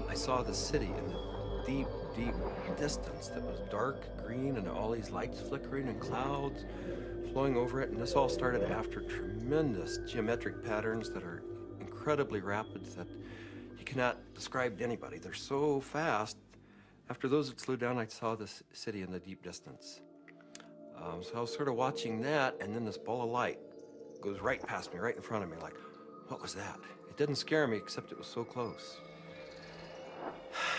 I saw the city in the deep, deep distance that was dark green and all these lights flickering and clouds flowing over it. And this all started after tremendous geometric patterns that are incredibly rapid that you cannot describe to anybody. They're so fast. After those had slowed down, I saw this city in the deep distance. So I was sort of watching that, and then this ball of light goes right past me, right in front of me, like, what was that? It didn't scare me, except it was so close.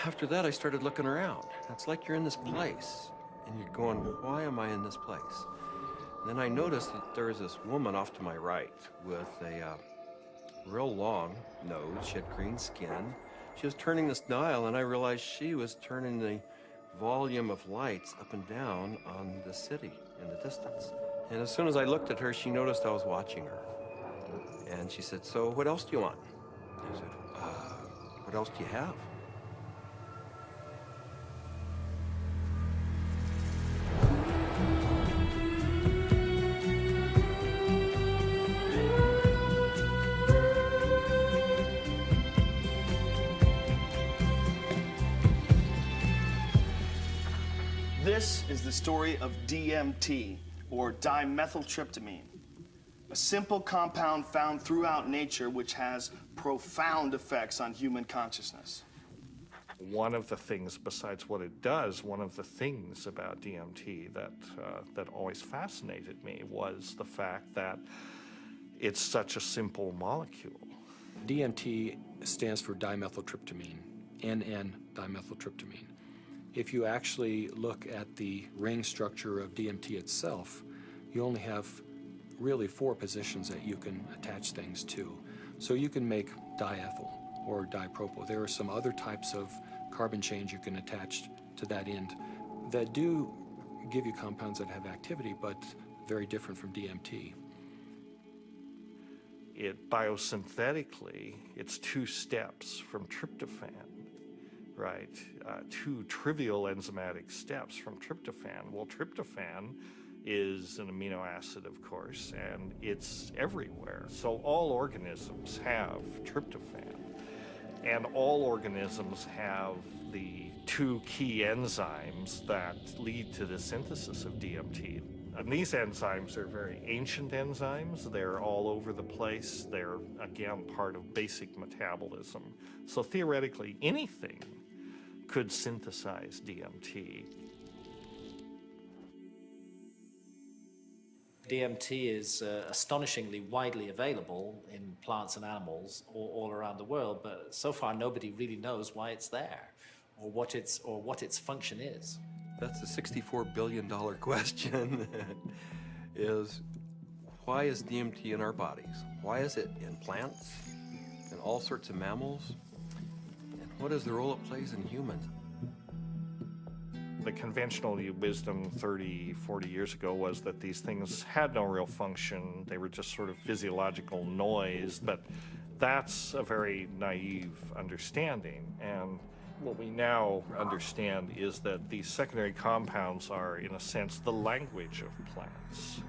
After that, I started looking around. It's like you're in this place, and you're going, why am I in this place? And then I noticed that there was this woman off to my right with a real long nose. She had green skin. She was turning this dial, and I realized she was turning the volume of lights up and down on the city in the distance. And as soon as I looked at her, she noticed I was watching her. And she said, so what else do you want? I said, what else do you have? This is the story of DMT, or dimethyltryptamine, a simple compound found throughout nature which has profound effects on human consciousness. One of the things, besides what it does, one of the things about DMT that always fascinated me was the fact that it's such a simple molecule. DMT stands for dimethyltryptamine, NN dimethyltryptamine. If you actually look at the ring structure of DMT itself, you only have really 4 positions that you can attach things to. So you can make diethyl or dipropyl. There are some other types of carbon chains you can attach to that end that do give you compounds that have activity, but very different from DMT. It biosynthetically, it's 2 steps from tryptophan. Right, 2 trivial enzymatic steps from tryptophan. Well, tryptophan is an amino acid, of course, and it's everywhere. So all organisms have tryptophan, and all organisms have the 2 key enzymes that lead to the synthesis of DMT. And these enzymes are very ancient enzymes. They're all over the place. They're, again, part of basic metabolism. So theoretically, anything could synthesize DMT. DMT is astonishingly widely available in plants and animals all around the world, but so far nobody really knows why it's there or what its function is. That's the $64 billion question, is why is DMT in our bodies? Why is it in plants, in all sorts of mammals? What is the role it plays in humans? The conventional wisdom 30, 40 years ago was that these things had no real function. They were just sort of physiological noise, but that's a very naive understanding. And what we now understand is that these secondary compounds are, in a sense, the language of plants.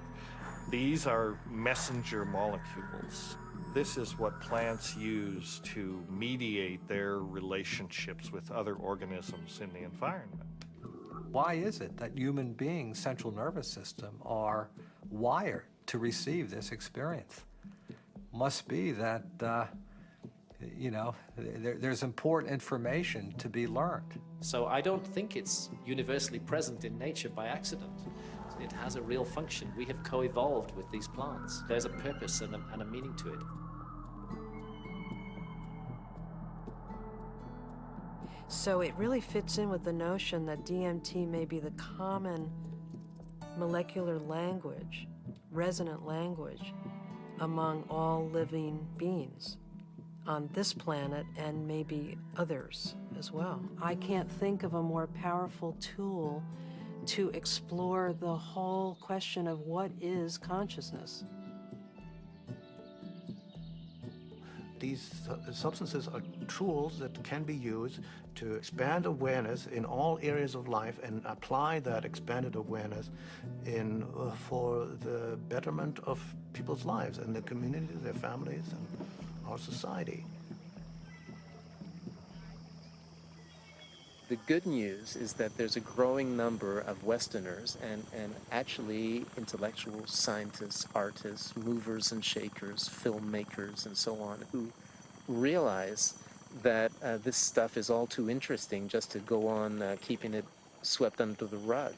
These are messenger molecules. This is what plants use to mediate their relationships with other organisms in the environment. Why is it that human beings' central nervous system are wired to receive this experience? Must be that, there's important information to be learned. So I don't think it's universally present in nature by accident. It has a real function. We have co-evolved with these plants. There's a purpose and a meaning to it. So it really fits in with the notion that DMT may be the common molecular language, resonant language, among all living beings on this planet and maybe others as well. I can't think of a more powerful tool to explore the whole question of what is consciousness. these substances are tools that can be used to expand awareness in all areas of life and apply that expanded awareness for the betterment of people's lives and their communities, their families, and our society. The good news is that there's a growing number of Westerners and actually intellectuals, scientists, artists, movers and shakers, filmmakers, and so on, who realize that this stuff is all too interesting just to go on keeping it swept under the rug.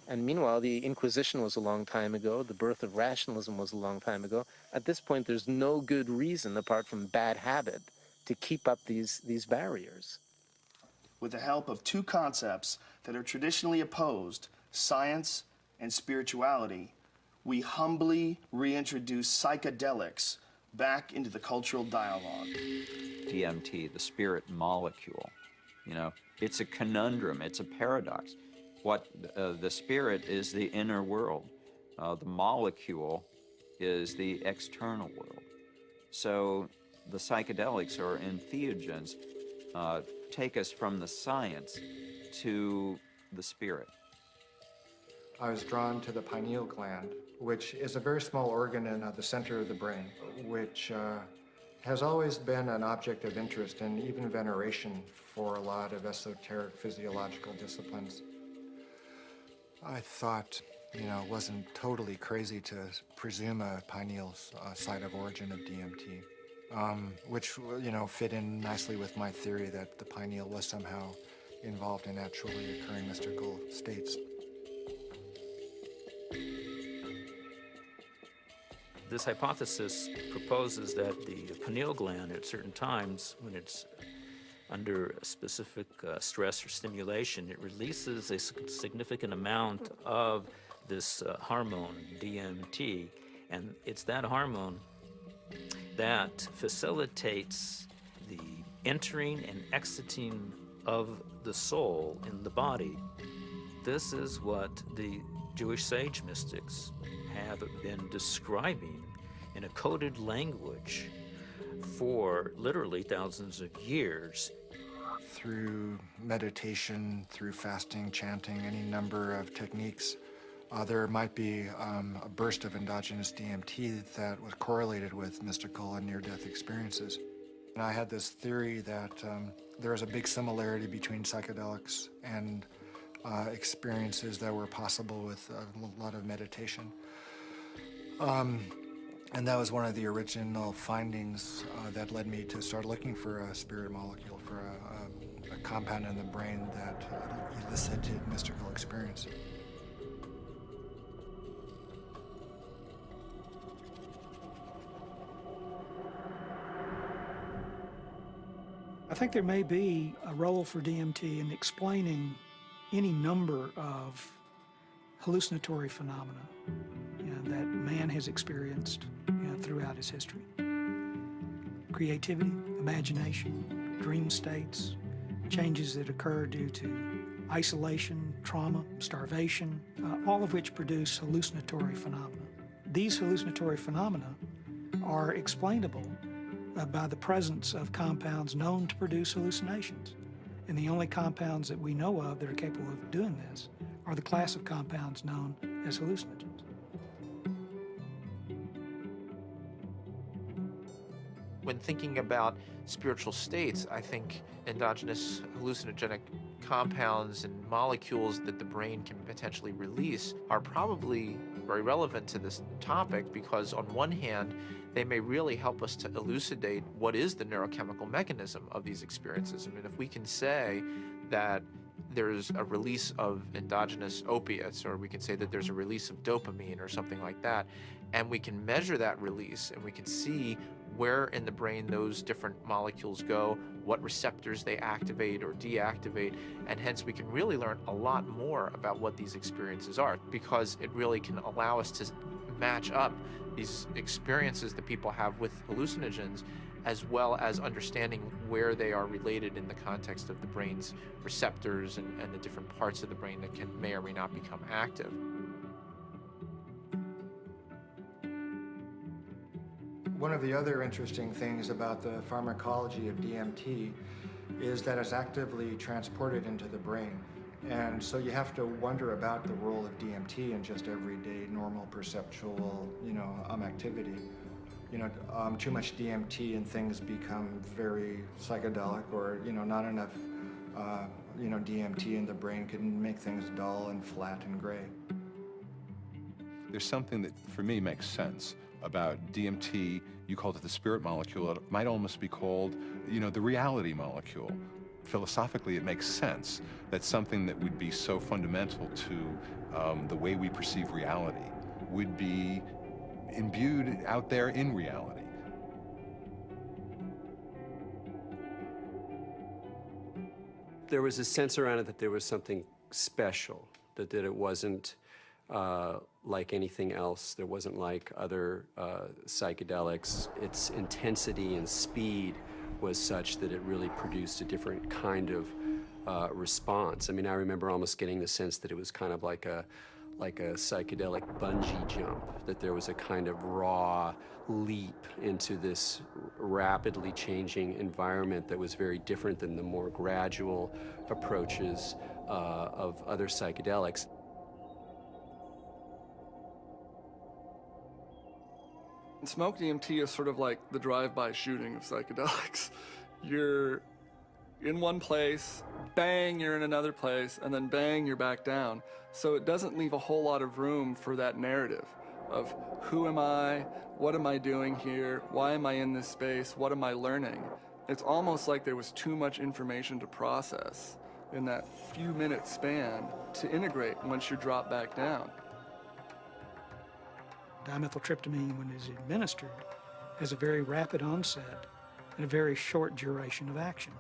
And meanwhile, the Inquisition was a long time ago, the birth of rationalism was a long time ago. At this point, there's no good reason, apart from bad habit, to keep up these barriers. With the help of two concepts that are traditionally opposed, science and spirituality, we humbly reintroduce psychedelics back into the cultural dialogue. DMT, the spirit molecule, you know, it's a conundrum, it's a paradox. What the spirit is the inner world, the molecule is the external world. So the psychedelics or entheogens take us from the science to the spirit. I was drawn to the pineal gland, which is a very small organ in the center of the brain, which has always been an object of interest and even veneration for a lot of esoteric physiological disciplines. I thought, you know, it wasn't totally crazy to presume a pineal site of origin of DMT. Which, you know, fit in nicely with my theory that the pineal was somehow involved in naturally occurring mystical states. This hypothesis proposes that the pineal gland at certain times, when it's under a specific stress or stimulation, it releases a significant amount of this hormone, DMT, and it's that hormone that facilitates the entering and exiting of the soul in the body. This is what the Jewish sage mystics have been describing in a coded language for literally thousands of years. Through meditation, through fasting, chanting, any number of techniques, there might be a burst of endogenous DMT that was correlated with mystical and near-death experiences. And I had this theory that there was a big similarity between psychedelics and experiences that were possible with a lot of meditation. And that was one of the original findings that led me to start looking for a spirit molecule, for a compound in the brain that elicited mystical experience. I think there may be a role for DMT in explaining any number of hallucinatory phenomena that man has experienced throughout his history. Creativity, imagination, dream states, changes that occur due to isolation, trauma, starvation, all of which produce hallucinatory phenomena. These hallucinatory phenomena are explainable by the presence of compounds known to produce hallucinations. And the only compounds that we know of that are capable of doing this are the class of compounds known as hallucinogens. When thinking about spiritual states, I think endogenous hallucinogenic compounds and molecules that the brain can potentially release are probably very relevant to this topic, because on one hand, they may really help us to elucidate what is the neurochemical mechanism of these experiences. I mean, if we can say that there's a release of endogenous opiates, or we can say that there's a release of dopamine or something like that, and we can measure that release and we can see where in the brain those different molecules go, what receptors they activate or deactivate, and hence we can really learn a lot more about what these experiences are, because it really can allow us to match up these experiences that people have with hallucinogens, as well as understanding where they are related in the context of the brain's receptors and the different parts of the brain that may or may not become active. One of the other interesting things about the pharmacology of DMT is that it's actively transported into the brain. And so you have to wonder about the role of DMT in just everyday, normal, perceptual, activity. Too much DMT and things become very psychedelic, or, not enough, DMT in the brain can make things dull and flat and gray. There's something that, for me, makes sense about DMT. You called it the spirit molecule. It might almost be called, the reality molecule. Philosophically, it makes sense that something that would be so fundamental to the way we perceive reality would be imbued out there in reality. There was a sense around it that there was something special, that it wasn't like anything else. There wasn't like other psychedelics. Its intensity and speed was such that it really produced a different kind of response. I mean, I remember almost getting the sense that it was kind of like a psychedelic bungee jump, that there was a kind of raw leap into this rapidly changing environment that was very different than the more gradual approaches of other psychedelics. Smoke DMT is sort of like the drive-by shooting of psychedelics. You're in one place, bang, you're in another place, and then bang, you're back down. So it doesn't leave a whole lot of room for that narrative of who am I, what am I doing here, why am I in this space, what am I learning? It's almost like there was too much information to process in that few minute span to integrate once you drop back down. Dimethyltryptamine, when it is administered, has a very rapid onset and a very short duration of action.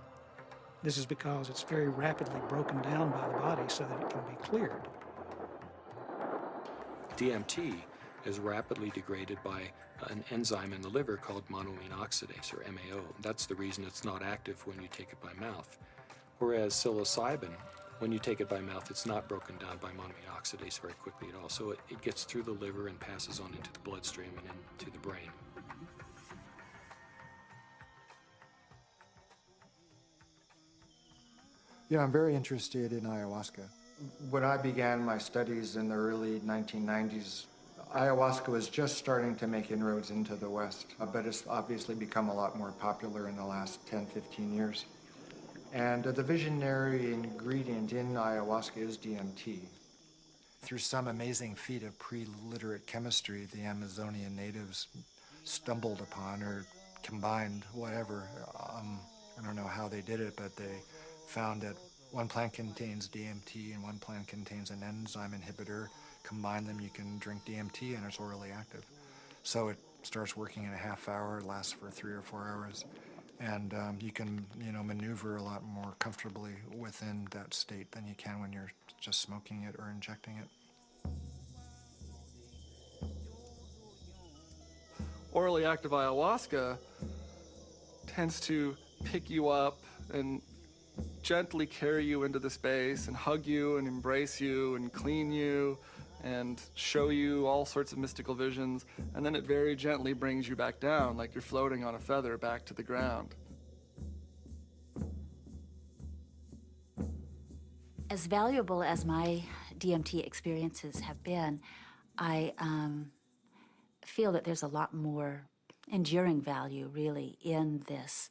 This is because it's very rapidly broken down by the body so that it can be cleared. DMT is rapidly degraded by an enzyme in the liver called monoamine oxidase, or MAO. That's the reason it's not active when you take it by mouth. Whereas psilocybin, when you take it by mouth, it's not broken down by monoamine oxidase very quickly at all. So it gets through the liver and passes on into the bloodstream and into the brain. Yeah, I'm very interested in ayahuasca. When I began my studies in the early 1990s, ayahuasca was just starting to make inroads into the West, but it's obviously become a lot more popular in the last 10, 15 years. And the visionary ingredient in ayahuasca is DMT. Through some amazing feat of pre-literate chemistry, the Amazonian natives stumbled upon or combined whatever. I don't know how they did it, but they found that one plant contains DMT and one plant contains an enzyme inhibitor. Combine them, you can drink DMT and it's orally active. So it starts working in a half hour, lasts for 3 or 4 hours. And you can, maneuver a lot more comfortably within that state than you can when you're just smoking it or injecting it. Orally active ayahuasca tends to pick you up and gently carry you into the space and hug you and embrace you and clean you and show you all sorts of mystical visions, and then it very gently brings you back down like you're floating on a feather back to the ground. As valuable as my DMT experiences have been, I feel that there's a lot more enduring value, really, in this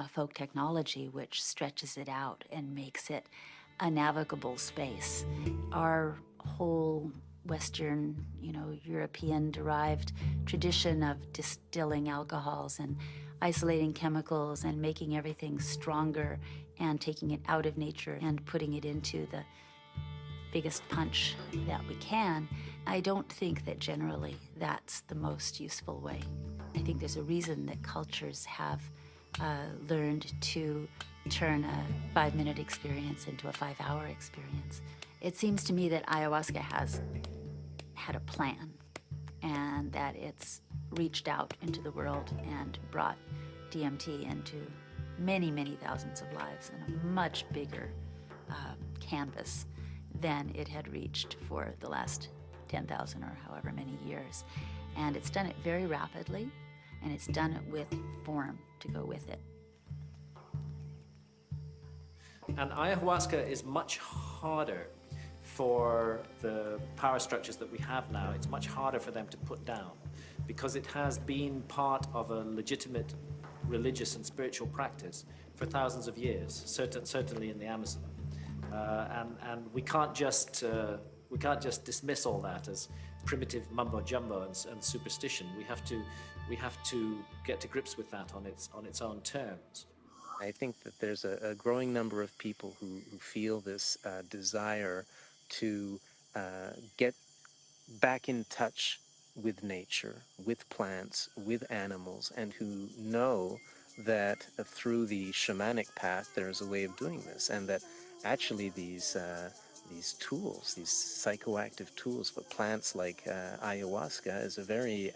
folk technology, which stretches it out and makes it a navigable space. Our whole Western, European-derived tradition of distilling alcohols and isolating chemicals and making everything stronger and taking it out of nature and putting it into the biggest punch that we can, I don't think that generally that's the most useful way. I think there's a reason that cultures have learned to turn a 5-minute experience into a 5-hour experience. It seems to me that ayahuasca has had a plan and that it's reached out into the world and brought DMT into many, many thousands of lives in a much bigger canvas than it had reached for the last 10,000 or however many years. And it's done it very rapidly. and it's done it with form to go with it. And ayahuasca is much harder for the power structures that we have now. It's much harder for them to put down because it has been part of a legitimate religious and spiritual practice for thousands of years, certainly in the Amazon. And we can't just dismiss all that as primitive mumbo jumbo and superstition. We have to get to grips with that on its own terms. I think that there's a growing number of people who feel this desire to get back in touch with nature, with plants, with animals, and who know that through the shamanic path there's a way of doing this, and that actually these tools, these psychoactive tools for plants like ayahuasca is a very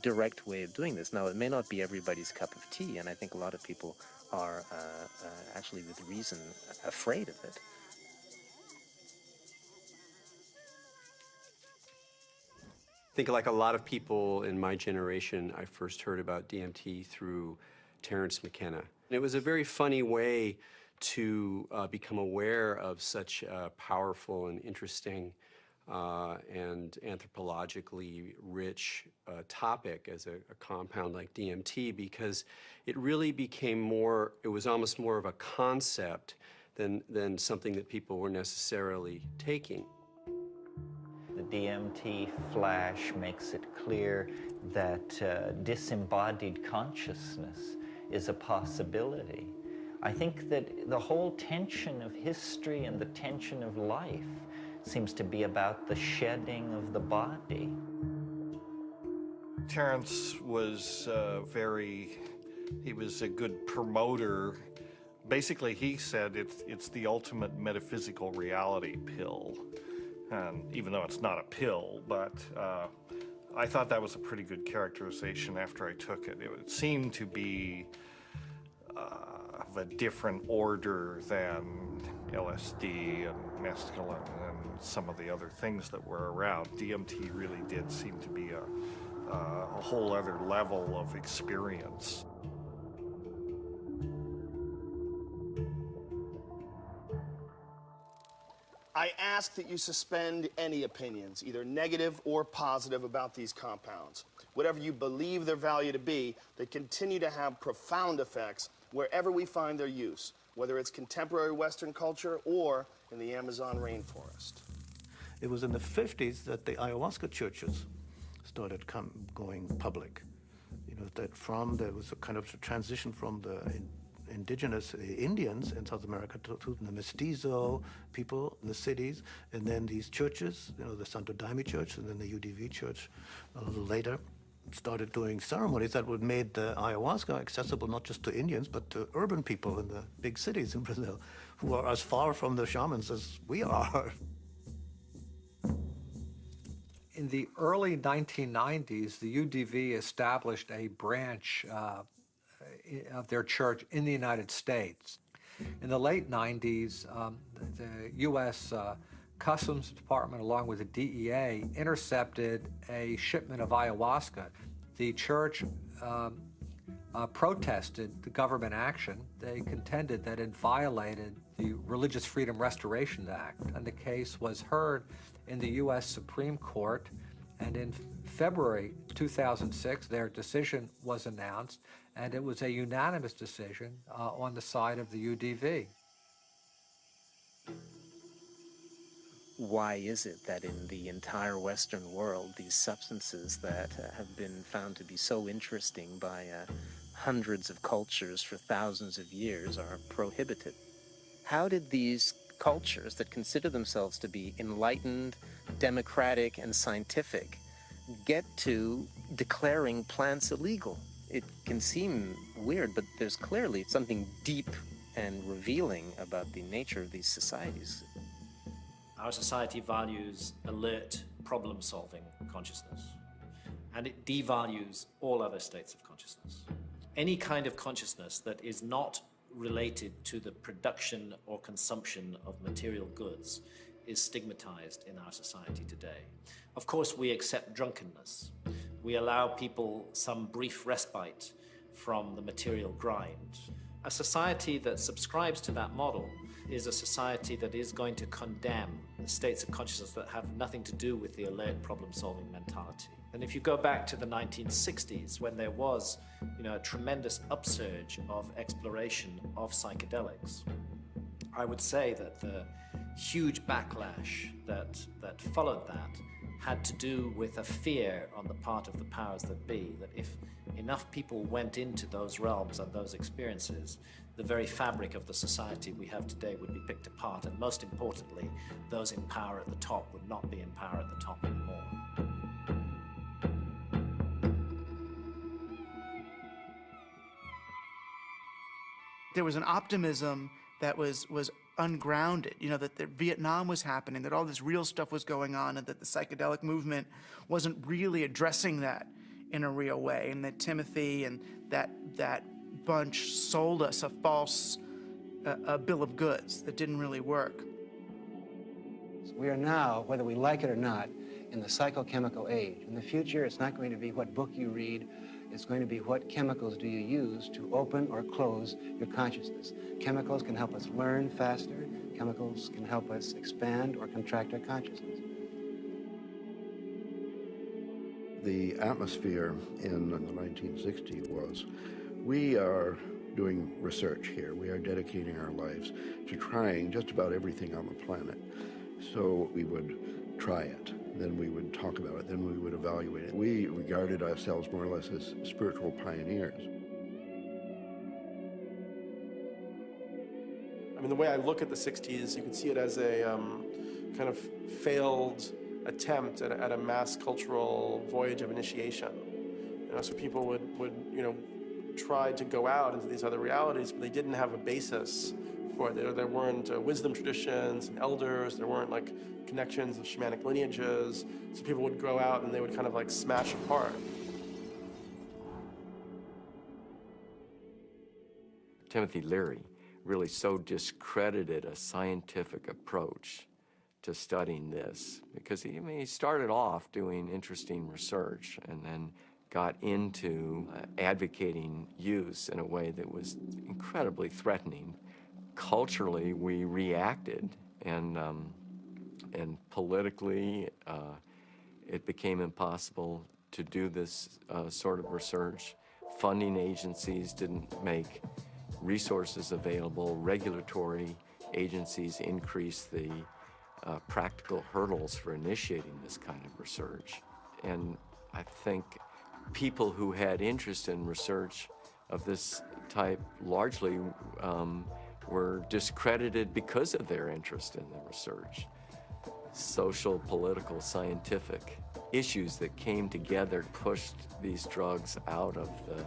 direct way of doing this. Now, it may not be everybody's cup of tea, and I think a lot of people are actually with reason afraid of it. I think like a lot of people in my generation, I first heard about DMT through Terence McKenna. It was a very funny way to become aware of such a powerful and interesting and anthropologically rich topic as a compound like DMT, because it really became more, it was almost more of a concept than something that people were necessarily taking. The DMT flash makes it clear that disembodied consciousness is a possibility. I think that the whole tension of history and the tension of life seems to be about the shedding of the body. Terence was he was a good promoter. Basically, he said it's the ultimate metaphysical reality pill. And even though it's not a pill, but I thought that was a pretty good characterization after I took it. It seemed to be of a different order than LSD and mescaline and some of the other things that were around. DMT really did seem to be a whole other level of experience. I ask that you suspend any opinions, either negative or positive, about these compounds. Whatever you believe their value to be, they continue to have profound effects wherever we find their use, whether it's contemporary Western culture or in the Amazon rainforest. It was in the 50s that the ayahuasca churches started going public. You know, there was a kind of transition from the indigenous Indians in South America to the mestizo people in the cities, and then these churches, you know, the Santo Daime Church and then the UDV Church a little later, started doing ceremonies that would made the ayahuasca accessible not just to Indians, but to urban people in the big cities in Brazil, who are as far from the shamans as we are. In the early 1990s, the UDV established a branch of their church in the United States. In the late 90s, the U.S. Customs Department, along with the DEA, intercepted a shipment of ayahuasca. The church protested the government action. They contended that it violated the Religious Freedom Restoration Act, and the case was heard in the U.S. Supreme Court. And in February 2006, their decision was announced, and it was a unanimous decision on the side of the UDV. Why is it that in the entire Western world, these substances that have been found to be so interesting by hundreds of cultures for thousands of years are prohibited? How did these cultures that consider themselves to be enlightened, democratic, and scientific get to declaring plants illegal? It can seem weird, but there's clearly something deep and revealing about the nature of these societies. Our society values alert, problem-solving consciousness, and it devalues all other states of consciousness. Any kind of consciousness that is not related to the production or consumption of material goods is stigmatized in our society today. Of course, we accept drunkenness. We allow people some brief respite from the material grind. A society that subscribes to that model is a society that is going to condemn states of consciousness that have nothing to do with the alert problem-solving mentality. And if you go back to the 1960s, when there was, a tremendous upsurge of exploration of psychedelics, I would say that the huge backlash that followed that had to do with a fear on the part of the powers that be, that if enough people went into those realms and those experiences, the very fabric of the society we have today would be picked apart, and most importantly, those in power at the top would not be in power at the top anymore. There was an optimism that was ungrounded, that Vietnam was happening, that all this real stuff was going on, and that the psychedelic movement wasn't really addressing that in a real way, and that Timothy and that bunch sold us a false bill of goods that didn't really work. We are now, whether we like it or not, in the psychochemical age. In the future, it's not going to be what book you read, it's going to be what chemicals do you use to open or close your consciousness. Chemicals can help us learn faster. Chemicals can help us expand or contract our consciousness. The atmosphere in the 1960s was, we are doing research here. We are dedicating our lives to trying just about everything on the planet. So we would try it, then we would talk about it, then we would evaluate it. We regarded ourselves more or less as spiritual pioneers. I mean, the way I look at the 60s, you can see it as a kind of failed attempt at a mass cultural voyage of initiation. So people would try to go out into these other realities, but they didn't have a basis for it. There weren't wisdom traditions and elders. There weren't connections of shamanic lineages. So people would go out and they would kind of smash apart. Timothy Leary really so discredited a scientific approach to studying this, because he started off doing interesting research and then got into advocating use in a way that was incredibly threatening. Culturally, we reacted, and politically, it became impossible to do this sort of research. Funding agencies didn't make resources available. Regulatory agencies increased the practical hurdles for initiating this kind of research. And I think people who had interest in research of this type largely were discredited because of their interest in the research. Social, political, scientific issues that came together pushed these drugs out of the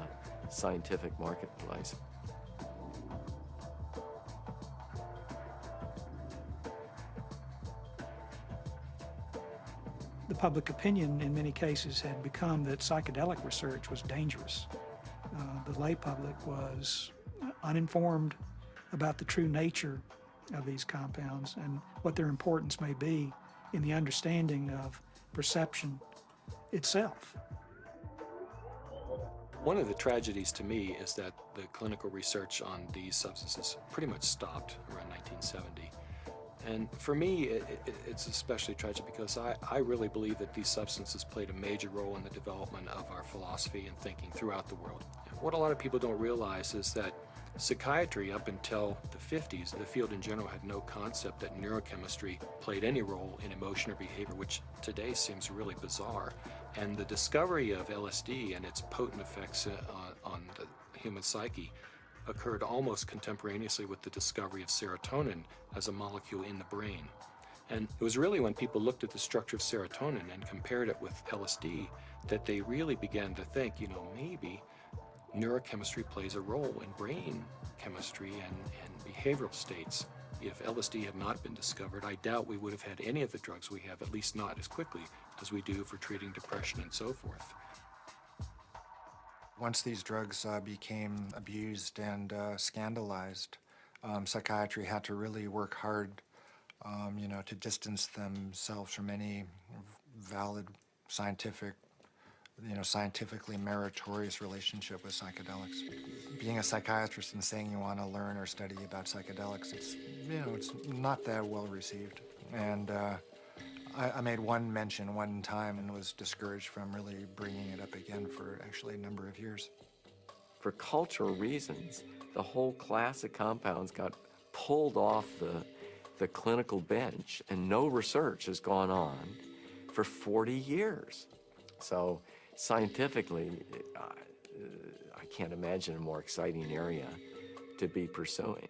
scientific marketplace. The public opinion in many cases had become that psychedelic research was dangerous. The lay public was uninformed about the true nature of these compounds and what their importance may be in the understanding of perception itself. One of the tragedies to me is that the clinical research on these substances pretty much stopped around 1970. And for me, it's especially tragic because I really believe that these substances played a major role in the development of our philosophy and thinking throughout the world. What a lot of people don't realize is that psychiatry, up until the 50s, the field in general had no concept that neurochemistry played any role in emotion or behavior, which today seems really bizarre. And the discovery of LSD and its potent effects on the human psyche occurred almost contemporaneously with the discovery of serotonin as a molecule in the brain. And it was really when people looked at the structure of serotonin and compared it with LSD that they really began to think, maybe neurochemistry plays a role in brain chemistry and behavioral states. If LSD had not been discovered, I doubt we would have had any of the drugs we have, at least not as quickly as we do for treating depression and so forth. Once these drugs became abused and scandalized, psychiatry had to really work hard, to distance themselves from any valid scientific scientifically meritorious relationship with psychedelics. Being a psychiatrist and saying you want to learn or study about psychedelics, it's not that well received. And I made one mention one time and was discouraged from really bringing it up again for actually a number of years. For cultural reasons, the whole class of compounds got pulled off the clinical bench, and no research has gone on for 40 years. So scientifically, I can't imagine a more exciting area to be pursuing.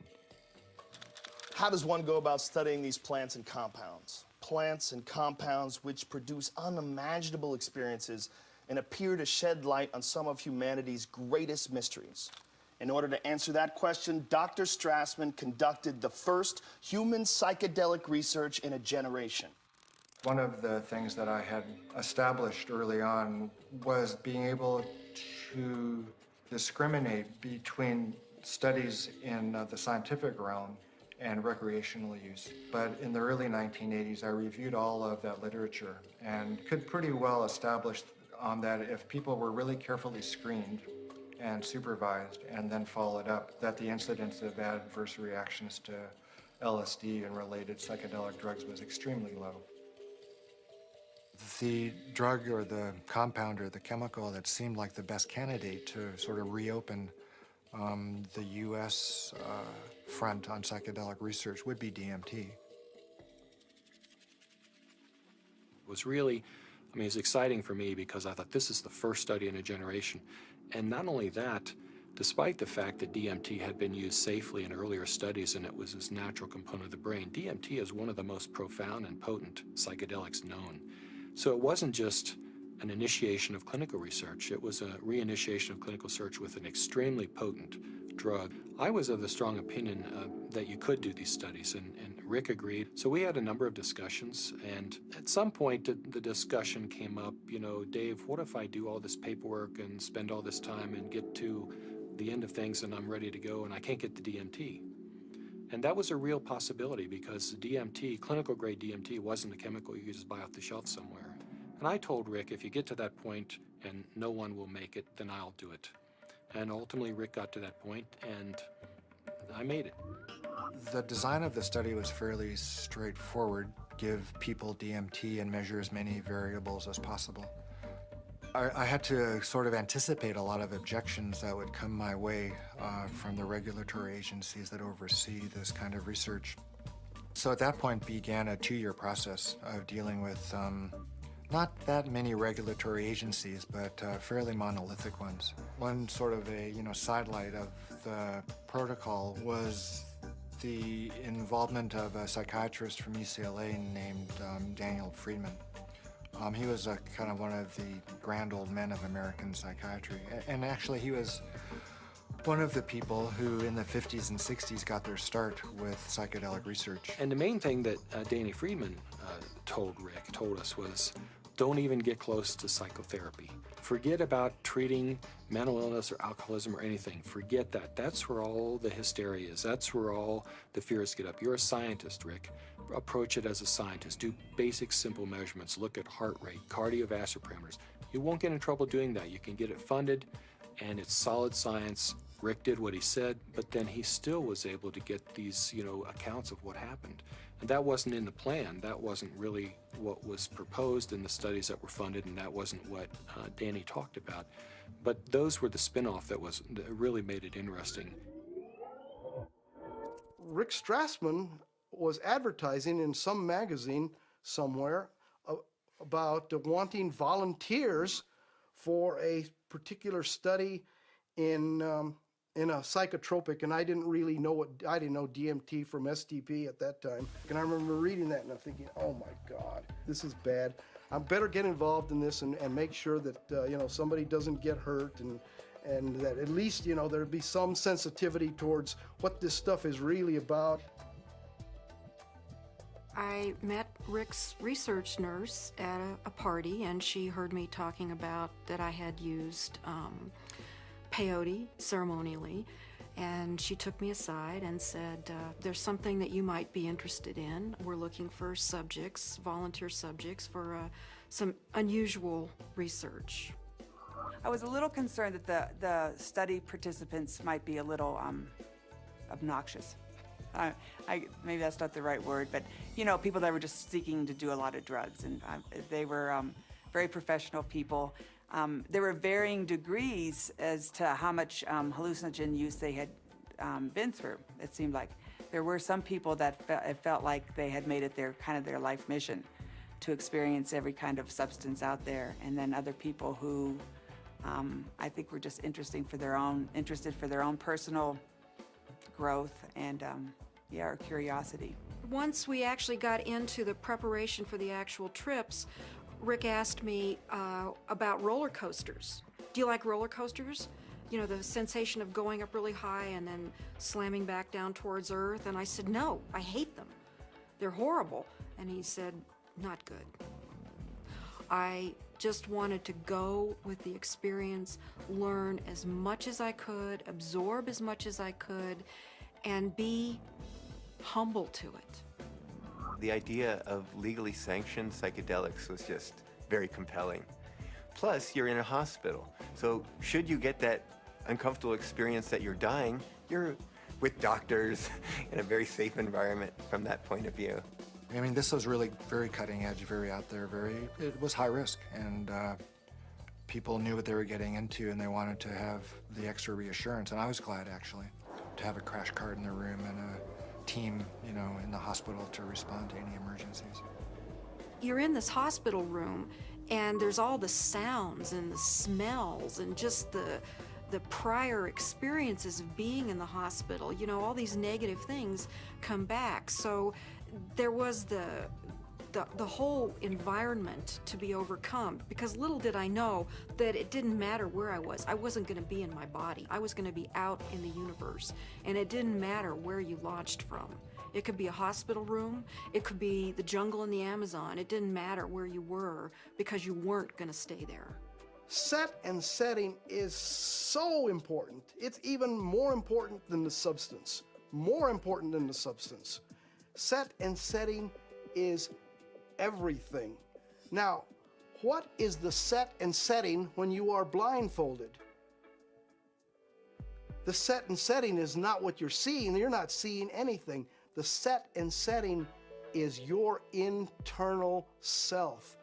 How does one go about studying these plants and compounds? Plants and compounds which produce unimaginable experiences and appear to shed light on some of humanity's greatest mysteries. In order to answer that question, Dr. Strassman conducted the first human psychedelic research in a generation. One of the things that I had established early on was being able to discriminate between studies in the scientific realm and recreational use. But in the early 1980s, I reviewed all of that literature and could pretty well establish that if people were really carefully screened and supervised and then followed up, that the incidence of adverse reactions to LSD and related psychedelic drugs was extremely low. The drug or the compound or the chemical that seemed like the best candidate to sort of reopen the U.S. Front on psychedelic research would be DMT. It was really, it was exciting for me because I thought this is the first study in a generation. And not only that, despite the fact that DMT had been used safely in earlier studies and it was this natural component of the brain, DMT is one of the most profound and potent psychedelics known. So it wasn't just an initiation of clinical research, it was a reinitiation of clinical research with an extremely potent drug. I was of the strong opinion that you could do these studies, and Rick agreed. So we had a number of discussions, and at some point the discussion came up, Dave, what if I do all this paperwork and spend all this time and get to the end of things and I'm ready to go and I can't get the DMT? And that was a real possibility because DMT, clinical grade DMT, wasn't a chemical you could just buy off the shelf somewhere. And I told Rick, if you get to that point and no one will make it, then I'll do it. And ultimately Rick got to that point and I made it. The design of the study was fairly straightforward. Give people DMT and measure as many variables as possible. I had to sort of anticipate a lot of objections that would come my way from the regulatory agencies that oversee this kind of research. So at that point began a 2-year process of dealing with not that many regulatory agencies, but fairly monolithic ones. One sort of a sidelight of the protocol was the involvement of a psychiatrist from UCLA named Daniel Friedman. He was kind of one of the grand old men of American psychiatry. And actually, he was one of the people who in the 50s and 60s got their start with psychedelic research. And the main thing that Danny Friedman told us was, don't even get close to psychotherapy. Forget about treating mental illness or alcoholism or anything. Forget that. That's where all the hysteria is. That's where all the fears get up. You're a scientist, Rick. Approach it as a scientist. Do basic, simple measurements. Look at heart rate, cardiovascular parameters. You won't get in trouble doing that. You can get it funded, and it's solid science. Rick did what he said, but then he still was able to get these, accounts of what happened. And that wasn't in the plan. That wasn't really what was proposed in the studies that were funded, and that wasn't what Danny talked about. But those were the spin-off that really made it interesting. Rick Strassman was advertising in some magazine somewhere about wanting volunteers for a particular study in a psychotropic, and I didn't really know I didn't know DMT from STP at that time. And I remember reading that and I'm thinking, oh my God, this is bad. I better get involved in this and make sure that somebody doesn't get hurt and that at least there'd be some sensitivity towards what this stuff is really about. I met Rick's research nurse at a party, and she heard me talking about that I had used peyote ceremonially, and she took me aside and said, there's something that you might be interested in. We're looking for subjects, volunteer subjects, for some unusual research. I was a little concerned that the study participants might be a little obnoxious. Maybe that's not the right word, but you know, people that were just seeking to do a lot of drugs, and they were very professional people. There were varying degrees as to how much hallucinogen use they had been through. It seemed like there were some people that it felt like they had made it their life mission to experience every kind of substance out there, and then other people who I think were just interested for their own personal growth and or curiosity. Once we actually got into the preparation for the actual trips, Rick asked me about roller coasters. Do you like roller coasters? You know, the sensation of going up really high and then slamming back down towards Earth. And I said, no, I hate them. They're horrible. And he said, not good. I just wanted to go with the experience, learn as much as I could, absorb as much as I could, and be humble to it. The idea of legally sanctioned psychedelics was just very compelling. Plus, you're in a hospital, so should you get that uncomfortable experience that you're dying, you're with doctors in a very safe environment from that point of view. I mean, this was really very cutting edge, very out there, it was high risk, and people knew what they were getting into, and they wanted to have the extra reassurance, and I was glad, actually, to have a crash cart in the room and a team, you know, in the hospital to respond to any emergencies. You're in this hospital room, and there's all the sounds and the smells and just the prior experiences of being in the hospital. You know, all these negative things come back. So there was the whole environment to be overcome, because little did I know that it didn't matter where I was. I wasn't going to be in my body. I was going to be out in the universe, and it didn't matter where you launched from. It could be a hospital room, it could be the jungle in the Amazon. It didn't matter where you were, because you weren't going to stay there. Set and setting is so important. It's even more important than the substance. More important than the substance. Set and setting is everything. Now, what is the set and setting when you are blindfolded? The set and setting is not what you're seeing. You're not seeing anything. The set and setting is your internal self.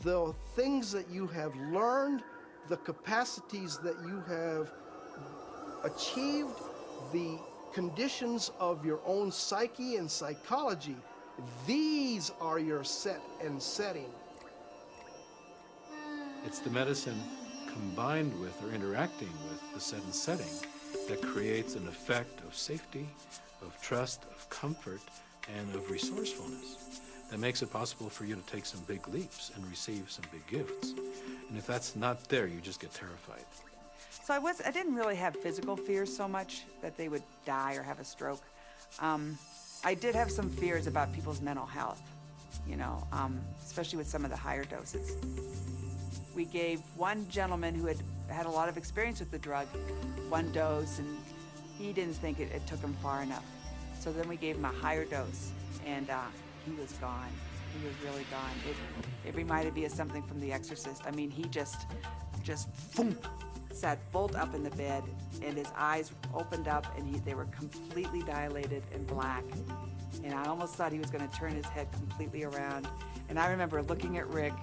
The things that you have learned, the capacities that you have achieved, the conditions of your own psyche and psychology, these are your set and setting. It's the medicine combined with or interacting with the set and setting that creates an effect of safety, of trust, of comfort, and of resourcefulness that makes it possible for you to take some big leaps and receive some big gifts. And if that's not there, you just get terrified. So I didn't really have physical fears so much that they would die or have a stroke. I did have some fears about people's mental health, you know, especially with some of the higher doses. We gave one gentleman who had a lot of experience with the drug one dose, and he didn't think it took him far enough. So then we gave him a higher dose, and he was gone. He was really gone. It reminded me of something from The Exorcist. I mean, he just boom, sat bolt up in the bed, and his eyes opened up, and they were completely dilated and black. And I almost thought he was going to turn his head completely around. And I remember looking at Rick,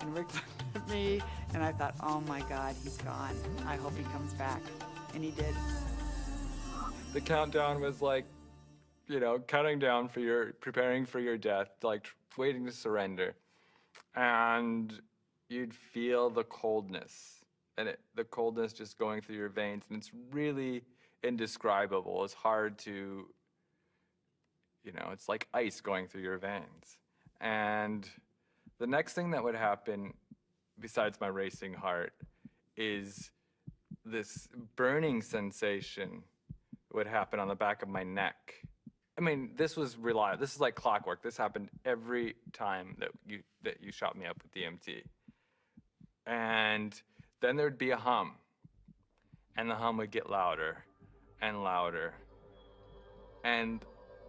and Rick looked at me, and I thought, oh my God, he's gone. I hope he comes back. And he did. The countdown was like, you know, counting down for preparing for your death, like waiting to surrender. And you'd feel the coldness, and the coldness just going through your veins, and it's really indescribable. It's hard to, you know, it's like ice going through your veins. And the next thing that would happen, besides my racing heart, is this burning sensation would happen on the back of my neck. I mean, this was reliable. This is like clockwork. This happened every time that you shot me up with DMT. And then there'd be a hum, and the hum would get louder and louder, and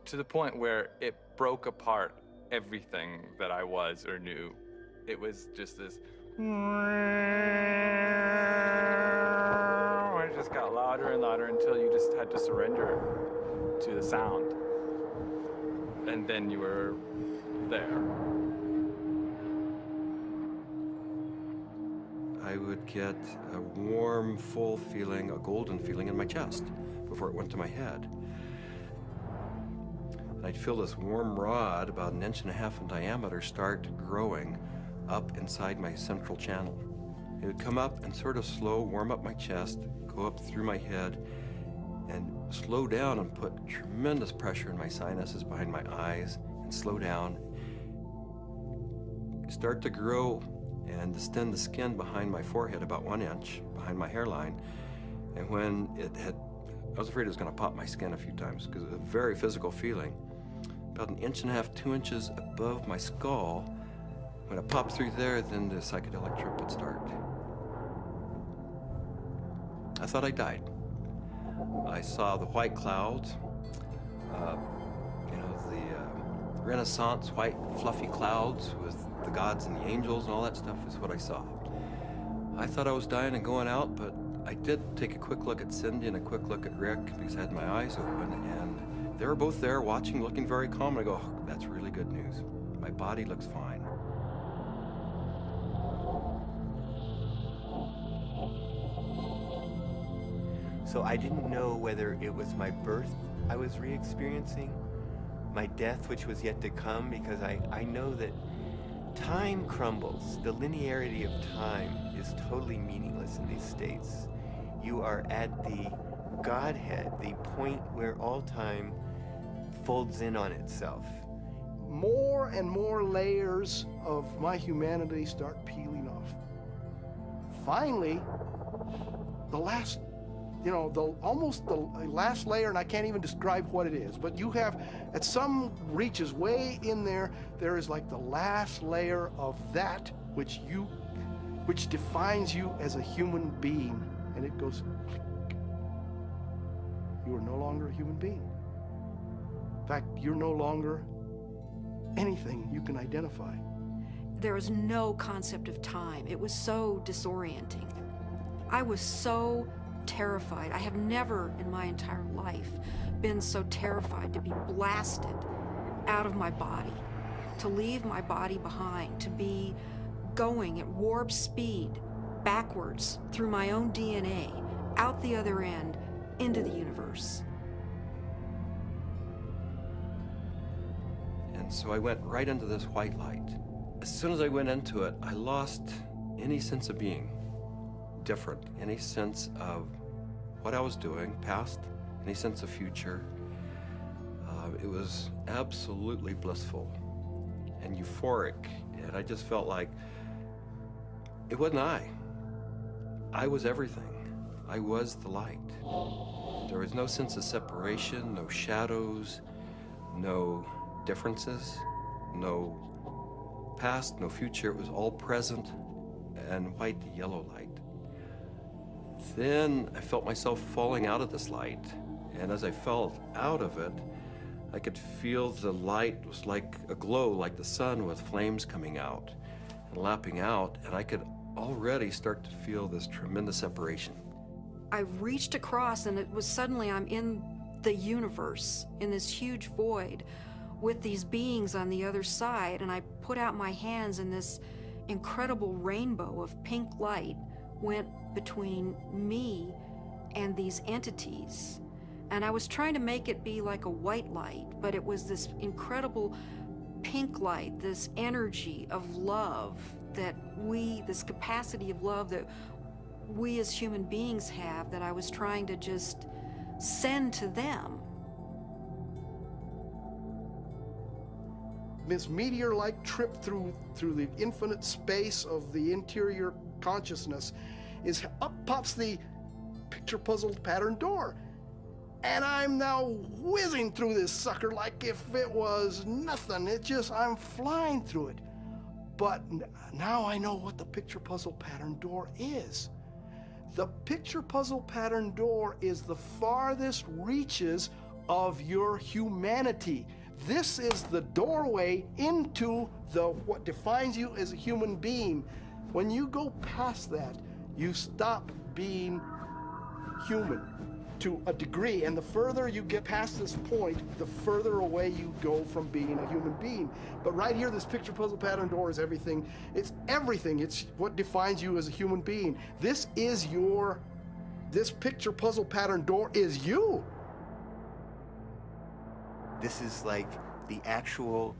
to the point where it broke apart everything that I was or knew it was just this. It just got louder and louder until you just had to surrender to the sound. And then you were there. I would get a warm, full feeling, a golden feeling in my chest before it went to my head. And I'd feel this warm rod, about 1.5 inches in diameter, start growing up inside my central channel. It would come up and sort of slow, warm up my chest, go up through my head, and slow down and put tremendous pressure in my sinuses behind my eyes, and slow down. Start to grow and distend the skin behind my forehead about 1 inch, behind my hairline. And when it had, I was afraid it was gonna pop my skin a few times because it was a very physical feeling. About 1.5 inches, 2 inches above my skull, when it popped through there, then the psychedelic trip would start. I thought I died. I saw the white clouds, the Renaissance white fluffy clouds with the gods and the angels and all that stuff is what I saw. I thought I was dying and going out, but I did take a quick look at Cindy and a quick look at Rick because I had my eyes open, and they were both there watching, looking very calm. And I go, oh, that's really good news. My body looks fine. So I didn't know whether it was my birth I was re-experiencing, my death which was yet to come, because I know that time crumbles. The linearity of time is totally meaningless in these states. You are at the Godhead, the point where all time folds in on itself. More and more layers of my humanity start peeling off. Finally, the last, almost the last layer, and I can't even describe what it is, but you have, at some reaches way in there, there is like the last layer of that which defines you as a human being, and it goes click. You are no longer a human being. In fact, you're no longer anything you can identify. There was no concept of time. It was so disorienting. I was so terrified. I have never in my entire life been so terrified to be blasted out of my body, to leave my body behind, to be going at warp speed backwards through my own DNA, out the other end, into the universe. And so I went right into this white light. As soon as I went into it, I lost any sense of being different, any sense of what I was doing, past, any sense of future. It was absolutely blissful and euphoric, and I just felt like it wasn't I. I was everything. I was the light. There was no sense of separation, no shadows, no differences, no past, no future. It was all present and white to yellow light. Then I felt myself falling out of this light, and as I fell out of it, I could feel the light was like a glow, like the sun with flames coming out and lapping out, and I could already start to feel this tremendous separation. I reached across, and it was suddenly I'm in the universe, in this huge void, with these beings on the other side, and I put out my hands, and this incredible rainbow of pink light went between me and these entities. And I was trying to make it be like a white light, but it was this incredible pink light, this energy of love this capacity of love that we as human beings have, that I was trying to just send to them. This meteor-like trip through the infinite space of the interior consciousness is up pops the picture puzzle pattern door. And I'm now whizzing through this sucker like if it was nothing. I'm flying through it. But now I know what the picture puzzle pattern door is. The picture puzzle pattern door is the farthest reaches of your humanity. This is the doorway into what defines you as a human being. When you go past that, you stop being human to a degree, and the further you get past this point, the further away you go from being a human being. But right here, this picture puzzle pattern door is everything. It's everything. It's what defines you as a human being. This picture puzzle pattern door is you. This is like the actual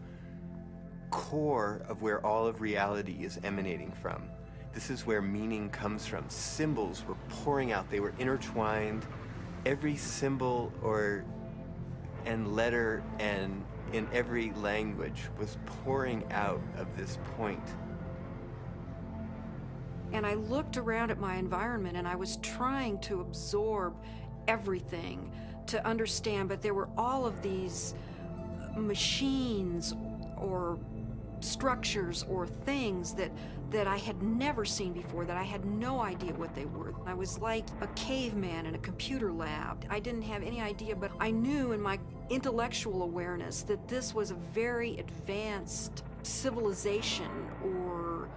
core of where all of reality is emanating from. This is where meaning comes from. Symbols were pouring out. They were intertwined. Every symbol and letter and in every language was pouring out of this point. And I looked around at my environment and I was trying to absorb everything, to understand, but there were all of these machines or structures or things that I had never seen before, that I had no idea what they were. I was like a caveman in a computer lab. I didn't have any idea, but I knew in my intellectual awareness that this was a very advanced civilization or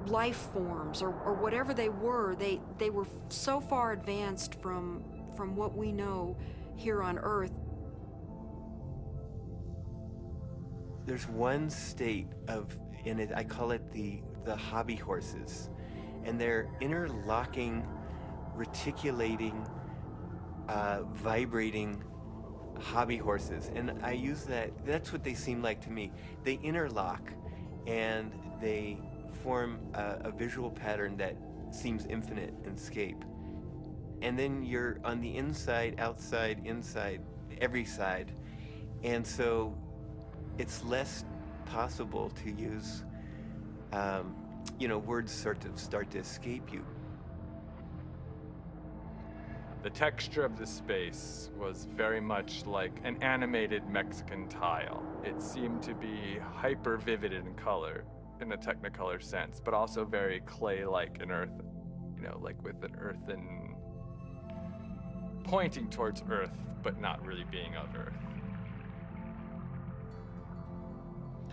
life forms or whatever they were. They were so far advanced from what we know here on Earth. There's one state in it, I call it the hobby horses, and they're interlocking, reticulating, vibrating hobby horses. And I use that's what they seem like to me. They interlock and they form a visual pattern that seems infinite in scape. And then you're on the inside, outside, inside, every side. And so it's less possible to use, words sort of start to escape you. The texture of the space was very much like an animated Mexican tile. It seemed to be hyper vivid in color, in a Technicolor sense, but also very clay-like and earth, like with an earthen, pointing towards earth, but not really being of earth.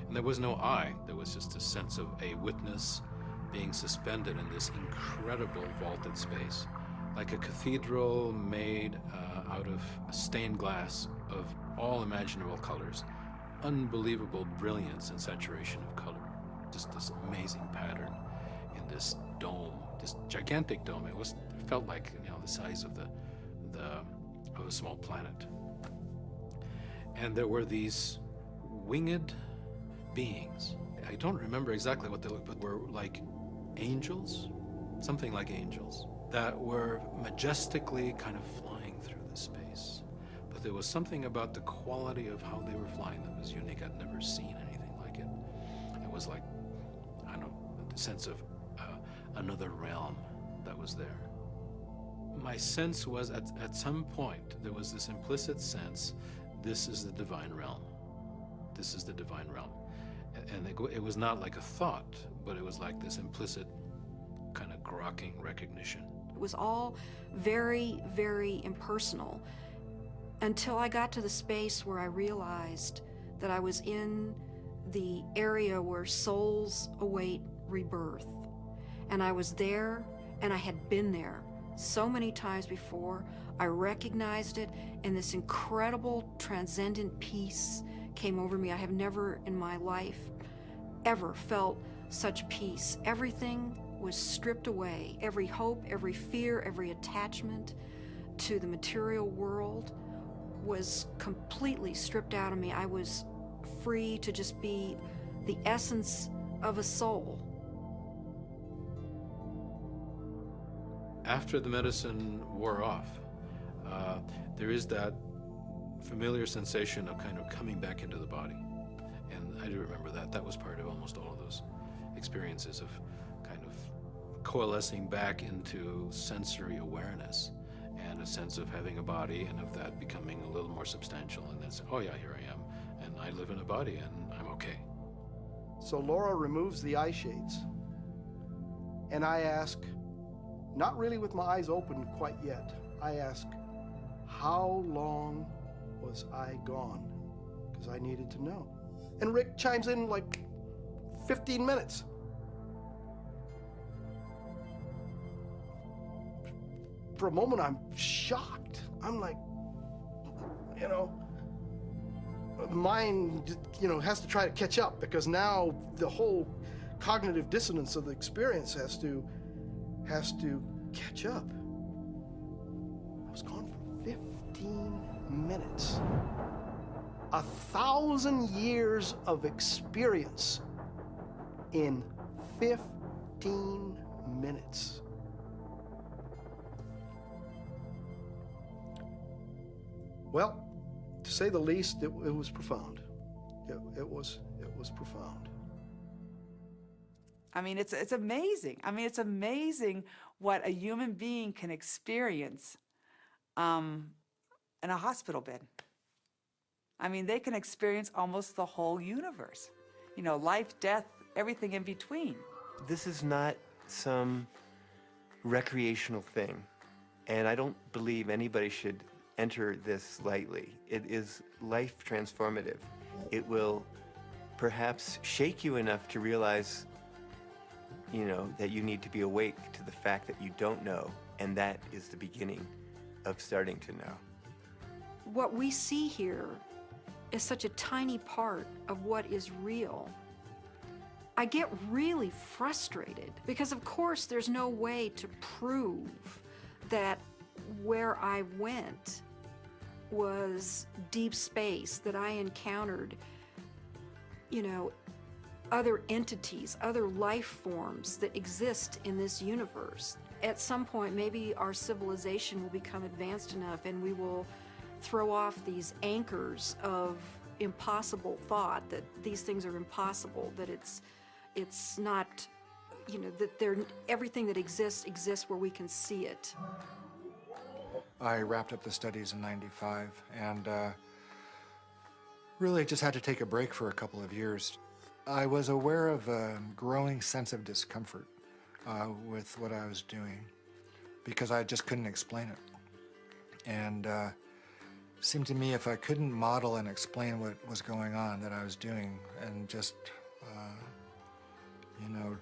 And there was no I. There was just a sense of a witness being suspended in this incredible vaulted space, like a cathedral made out of stained glass of all imaginable colors, unbelievable brilliance and saturation of color. Just this amazing pattern in this dome, this gigantic dome. It felt like the size of of a small planet. And there were these winged beings. I don't remember exactly what they looked, but were like angels, something like angels, that were majestically kind of flying through the space. But there was something about the quality of how they were flying that was unique. I'd never seen anything like it. It was like, I don't know, the sense of another realm that was there. My sense was at some point there was this implicit sense, this is the divine realm. This is the divine realm. And it was not like a thought, but it was like this implicit kind of grokking recognition. It was all very, very impersonal until I got to the space where I realized that I was in the area where souls await rebirth. And I was there, and I had been there so many times before. I recognized it, and this incredible transcendent peace came over me. I have never in my life ever felt such peace. Everything was stripped away. Every hope, every fear, every attachment to the material world was completely stripped out of me. I was free to just be the essence of a soul. After the medicine wore off, there is that familiar sensation of kind of coming back into the body. And I do remember that. That was part of almost all of those experiences of kind of coalescing back into sensory awareness and a sense of having a body and of that becoming a little more substantial. And then say, oh yeah, here I am. And I live in a body and I'm okay. So Laura removes the eye shades. And I ask, not really with my eyes open quite yet, I ask, how long was I gone? because I needed to know. And Rick chimes in like 15 minutes. For a moment, I'm shocked. I'm like, you know, mind, you know, has to try to catch up, because now the whole cognitive dissonance of the experience has to catch up. I was gone for 15 minutes. 1,000 years of experience in 15 minutes. Well, to say the least, it was profound. It was profound. I mean, it's amazing. I mean, it's amazing what a human being can experience in a hospital bed. I mean, they can experience almost the whole universe. You know, life, death, everything in between. This is not some recreational thing, and I don't believe anybody should enter this lightly. It is life transformative. It will perhaps shake you enough to realize, you know, that you need to be awake to the fact that you don't know, and that is the beginning of starting to know. What we see here is such a tiny part of what is real. I get really frustrated because, of course, there's no way to prove that where I went was deep space, that I encountered, you know, other entities, other life forms that exist in this universe. At some point, maybe our civilization will become advanced enough and we will throw off these anchors of impossible thought, that these things are impossible, that it's not, you know, that everything that exists where we can see it. I wrapped up the studies in '95 and really just had to take a break for a couple of years. I was aware of a growing sense of discomfort with what I was doing because I just couldn't explain it. And it seemed to me if I couldn't model and explain what was going on that I was doing and just, you know,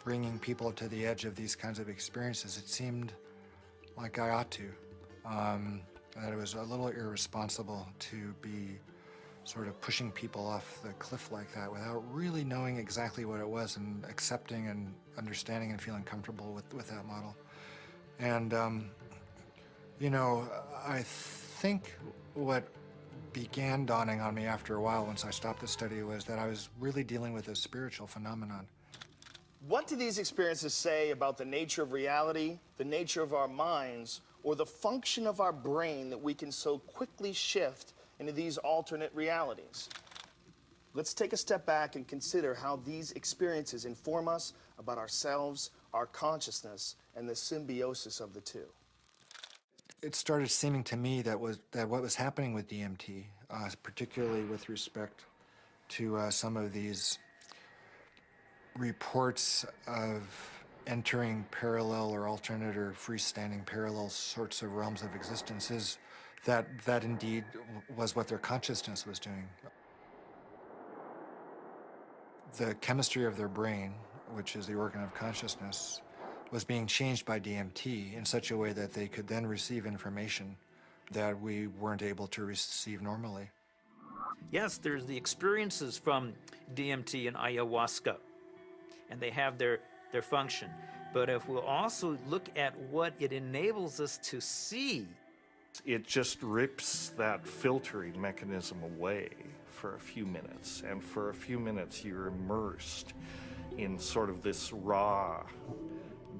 bringing people to the edge of these kinds of experiences, it seemed like I ought to. That it was a little irresponsible to be sort of pushing people off the cliff like that without really knowing exactly what it was and accepting and understanding and feeling comfortable with that model. And, you know, I think what began dawning on me after a while once I stopped the study was that I was really dealing with a spiritual phenomenon. What do these experiences say about the nature of reality, the nature of our minds, or the function of our brain that we can so quickly shift into these alternate realities? Let's take a step back and consider how these experiences inform us about ourselves, our consciousness, and the symbiosis of the two. It started seeming to me that what was happening with DMT, particularly with respect to some of these reports of entering parallel or alternate or freestanding parallel sorts of realms of existence, is that indeed was what their consciousness was doing. The chemistry of their brain, which is the organ of consciousness, was being changed by DMT in such a way that they could then receive information that we weren't able to receive normally. Yes, there's the experiences from DMT and ayahuasca, and they have their function. But if we'll also look at what it enables us to see, it just rips that filtering mechanism away for a few minutes, and for a few minutes you're immersed in sort of this raw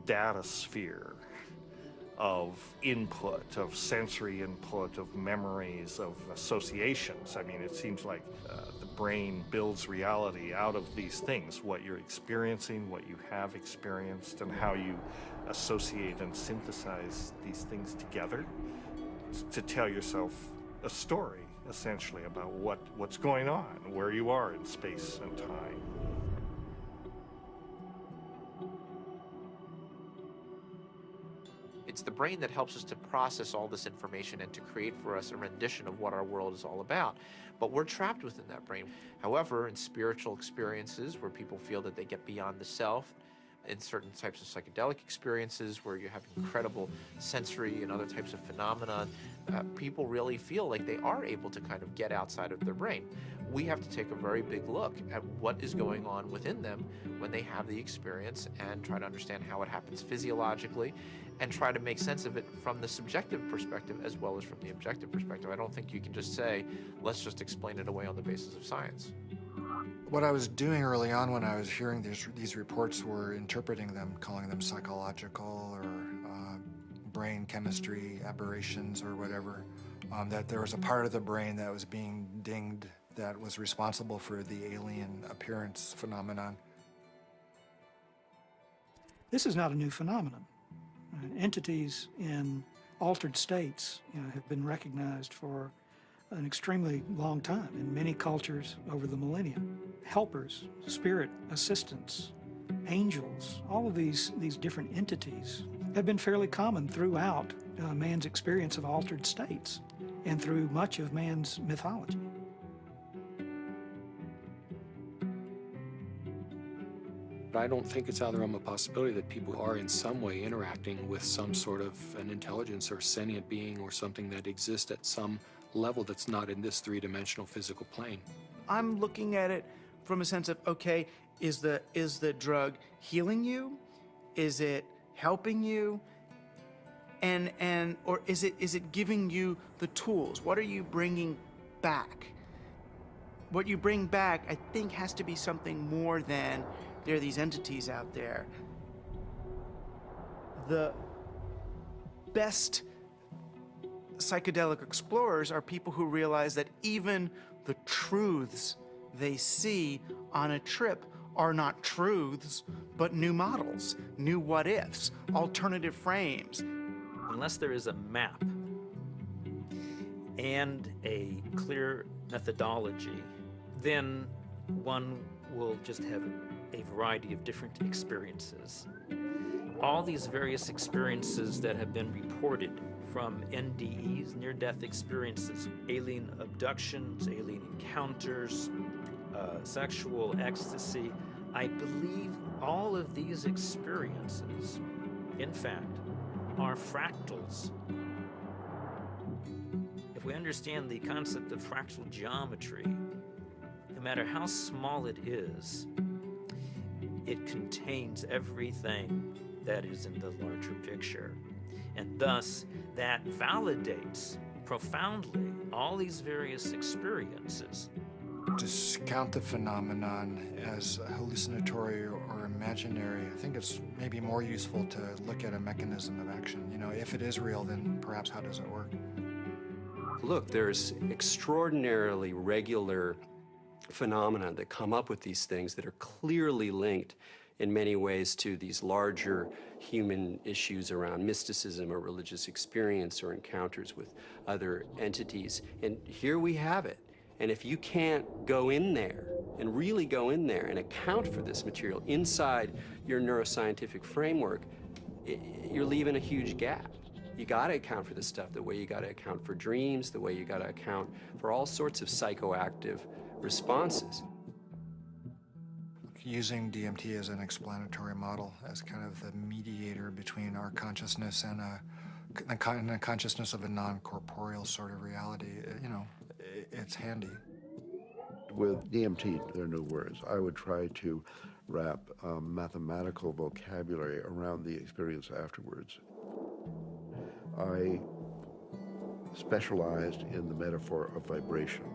data sphere of input, of sensory input, of memories, of associations. I mean, it seems like the brain builds reality out of these things, what you're experiencing, what you have experienced, and how you associate and synthesize these things together to tell yourself a story, essentially, about what's going on, where you are in space and time. It's the brain that helps us to process all this information and to create for us a rendition of what our world is all about. But we're trapped within that brain. However, in spiritual experiences where people feel that they get beyond the self, in certain types of psychedelic experiences where you have incredible sensory and other types of phenomena, people really feel like they are able to kind of get outside of their brain. We have to take a very big look at what is going on within them when they have the experience and try to understand how it happens physiologically and try to make sense of it from the subjective perspective as well as from the objective perspective. I don't think you can just say, let's just explain it away on the basis of science. What I was doing early on when I was hearing these reports were interpreting them, calling them psychological or brain chemistry aberrations or whatever, that there was a part of the brain that was being dinged that was responsible for the alien appearance phenomenon. This is not a new phenomenon. Entities in altered states, have been recognized for an extremely long time in many cultures over the millennia. Helpers, spirit assistants, angels, all of these different entities have been fairly common throughout man's experience of altered states and through much of man's mythology. But I don't think it's out of the realm of possibility that people are in some way interacting with some sort of an intelligence or sentient being or something that exists at some level that's not in this three-dimensional physical plane. I'm looking at it from a sense of, okay, is the drug healing you? Is it helping you? Or is it giving you the tools? What are you bringing back? What you bring back, I think, has to be something more than there are these entities out there. The best psychedelic explorers are people who realize that even the truths they see on a trip are not truths, but new models, new what-ifs, alternative frames. Unless there is a map and a clear methodology, then one will just have a variety of different experiences. All these various experiences that have been reported from NDEs, near-death experiences, alien abductions, alien encounters, sexual ecstasy, I believe all of these experiences, in fact, are fractals. If we understand the concept of fractal geometry, no matter how small it is, it contains everything that is in the larger picture. And thus, that validates profoundly all these various experiences. Discount the phenomenon as hallucinatory or imaginary. I think it's maybe more useful to look at a mechanism of action. If it is real, then perhaps how does it work? Look, there's extraordinarily regular phenomena that come up with these things that are clearly linked in many ways to these larger human issues around mysticism or religious experience or encounters with other entities. And here we have it. And if you can't go in there and really go in there and account for this material inside your neuroscientific framework, you're leaving a huge gap. You gotta account for this stuff the way you gotta account for dreams, the way you gotta account for all sorts of psychoactive responses. Using DMT as an explanatory model, as kind of the mediator between our consciousness and the consciousness of a non-corporeal sort of reality, it's handy. With DMT, there are no words. I would try to wrap mathematical vocabulary around the experience afterwards. I specialized in the metaphor of vibration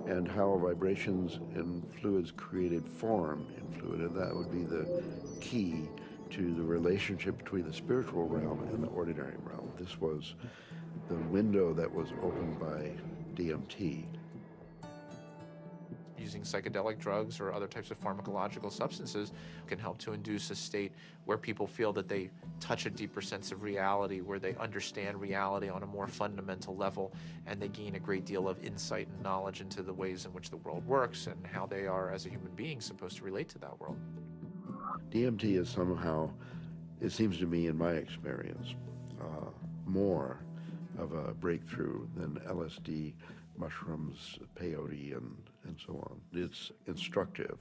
and how vibrations in fluids created form in fluid, and that would be the key to the relationship between the spiritual realm and the ordinary realm. This was the window that was opened by DMT. Using psychedelic drugs or other types of pharmacological substances can help to induce a state where people feel that they touch a deeper sense of reality, where they understand reality on a more fundamental level, and they gain a great deal of insight and knowledge into the ways in which the world works and how they are, as a human being, supposed to relate to that world. DMT is somehow, it seems to me in my experience, more of a breakthrough than LSD, mushrooms, peyote, and so on. It's instructive.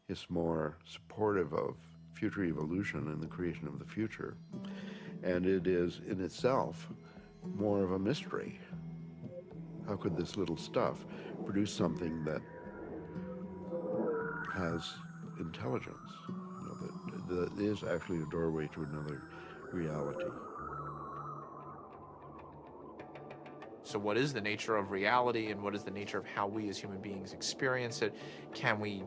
It's more supportive of future evolution and the creation of the future. And it is, in itself, more of a mystery. How could this little stuff produce something that has intelligence? That is actually a doorway to another reality. So what is the nature of reality, and what is the nature of how we as human beings experience it? Can we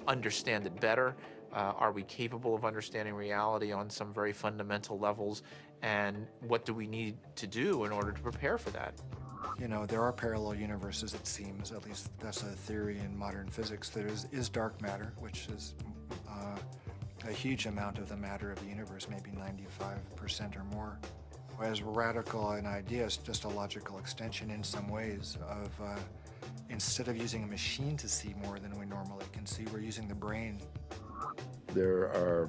understand it better? Are we capable of understanding reality on some very fundamental levels? And what do we need to do in order to prepare for that? You know, there are parallel universes, it seems, at least that's a theory in modern physics. There is dark matter, which is a huge amount of the matter of the universe, maybe 95% or more. As radical an idea, it's just a logical extension in some ways of, instead of using a machine to see more than we normally can see, we're using the brain. There are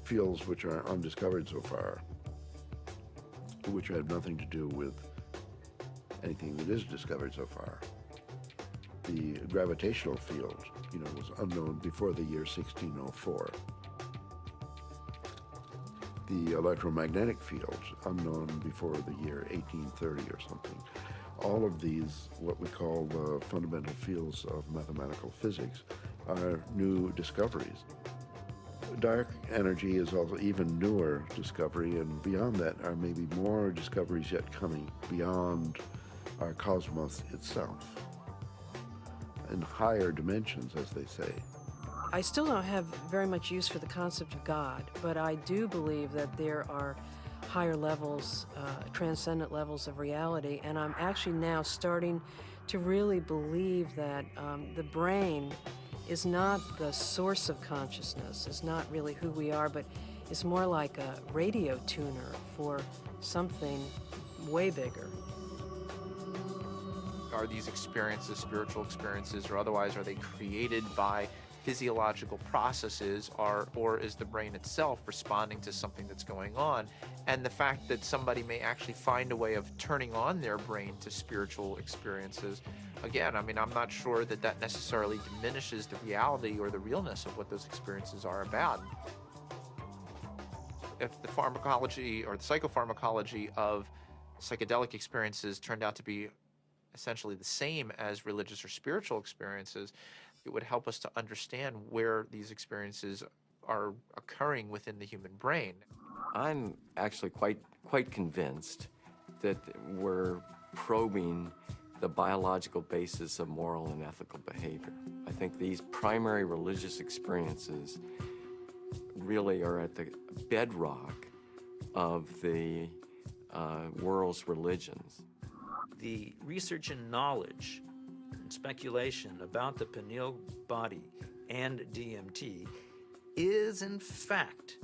fields which are undiscovered so far, which have nothing to do with anything that is discovered so far. The gravitational field, was unknown before the year 1604. The electromagnetic field, unknown before the year 1830 or something. All of these, what we call the fundamental fields of mathematical physics, are new discoveries. Dark energy is also even newer discovery, and beyond that are maybe more discoveries yet coming beyond our cosmos itself, in higher dimensions, as they say. I still don't have very much use for the concept of God, but I do believe that there are higher levels, transcendent levels of reality, and I'm actually now starting to really believe that the brain is not the source of consciousness, is not really who we are, but it's more like a radio tuner for something way bigger. Are these experiences, spiritual experiences or otherwise, are they created by physiological processes, or is the brain itself responding to something that's going on? And the fact that somebody may actually find a way of turning on their brain to spiritual experiences, again, I mean, I'm not sure that that necessarily diminishes the reality or the realness of what those experiences are about. If the pharmacology or the psychopharmacology of psychedelic experiences turned out to be essentially the same as religious or spiritual experiences, it would help us to understand where these experiences are occurring within the human brain. I'm actually quite convinced that we're probing the biological basis of moral and ethical behavior. I think these primary religious experiences really are at the bedrock of the world's religions. The research and knowledge and speculation about the pineal body and DMT is in fact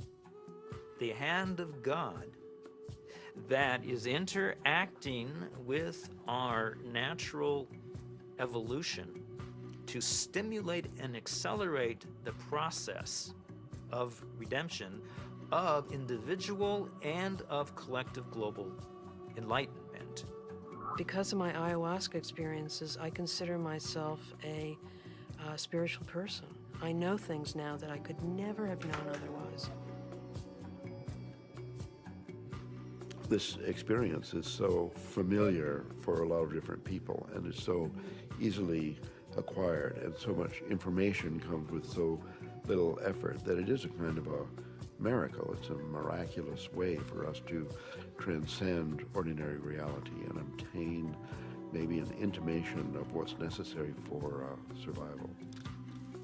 the hand of God that is interacting with our natural evolution to stimulate and accelerate the process of redemption of individual and of collective global enlightenment. Because of my ayahuasca experiences, I consider myself a spiritual person. I know things now that I could never have known otherwise. This experience is so familiar for a lot of different people, and is so easily acquired, and so much information comes with so little effort that it is a kind of a miracle. It's a miraculous way for us to transcend ordinary reality and obtain maybe an intimation of what's necessary for survival.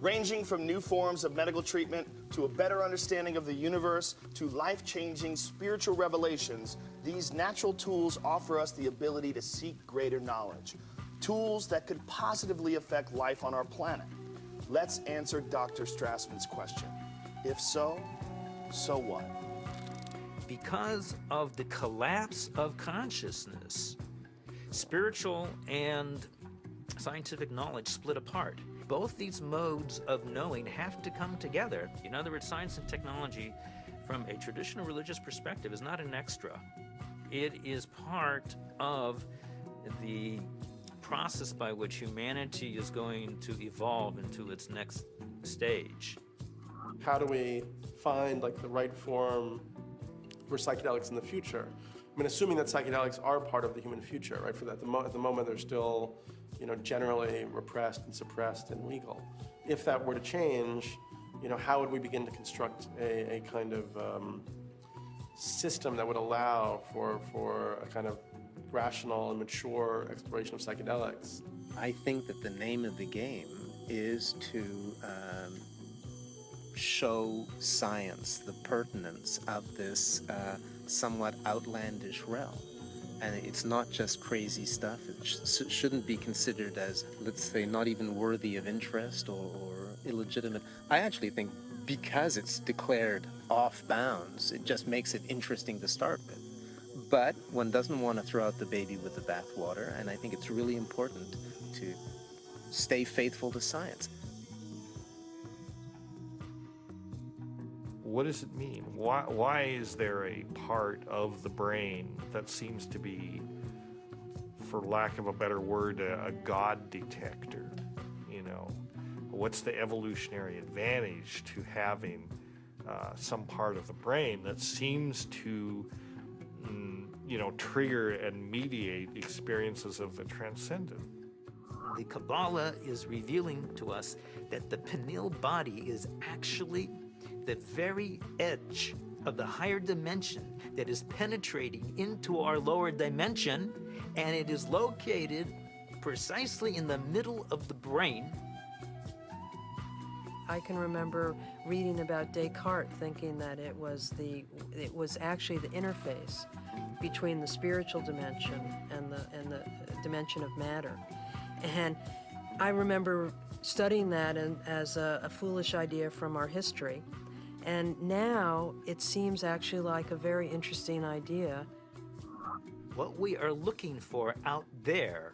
Ranging from new forms of medical treatment to a better understanding of the universe to life-changing spiritual revelations, these natural tools offer us the ability to seek greater knowledge. Tools that could positively affect life on our planet. Let's answer Dr. Strassman's question. If so, so what? Because of the collapse of consciousness, spiritual and scientific knowledge split apart. Both these modes of knowing have to come together. In other words, science and technology, from a traditional religious perspective, is not an extra. It is part of the process by which humanity is going to evolve into its next stage. How do we find like the right form for psychedelics in the future? I mean, assuming that psychedelics are part of the human future, right? For that, at the moment, they're still, you know, generally repressed and suppressed and legal. If that were to change, you know, how would we begin to construct a kind of system that would allow for a kind of rational and mature exploration of psychedelics? I think that the name of the game is to show science the pertinence of this somewhat outlandish realm. And it's not just crazy stuff. It shouldn't be considered as, let's say, not even worthy of interest or illegitimate. I actually think because it's declared off bounds, it just makes it interesting to start with. But one doesn't want to throw out the baby with the bathwater, and I think it's really important to stay faithful to science. What does it mean? Why is there a part of the brain that seems to be, for lack of a better word, a God detector? You know, what's the evolutionary advantage to having some part of the brain that seems to, you know, trigger and mediate experiences of the transcendent? The Kabbalah is revealing to us that the pineal body is actually the very edge of the higher dimension that is penetrating into our lower dimension, and it is located precisely in the middle of the brain. I can remember reading about Descartes, thinking that it was actually the interface between the spiritual dimension and the dimension of matter. And I remember studying that as a foolish idea from our history. And now it seems actually like a very interesting idea. What we are looking for out there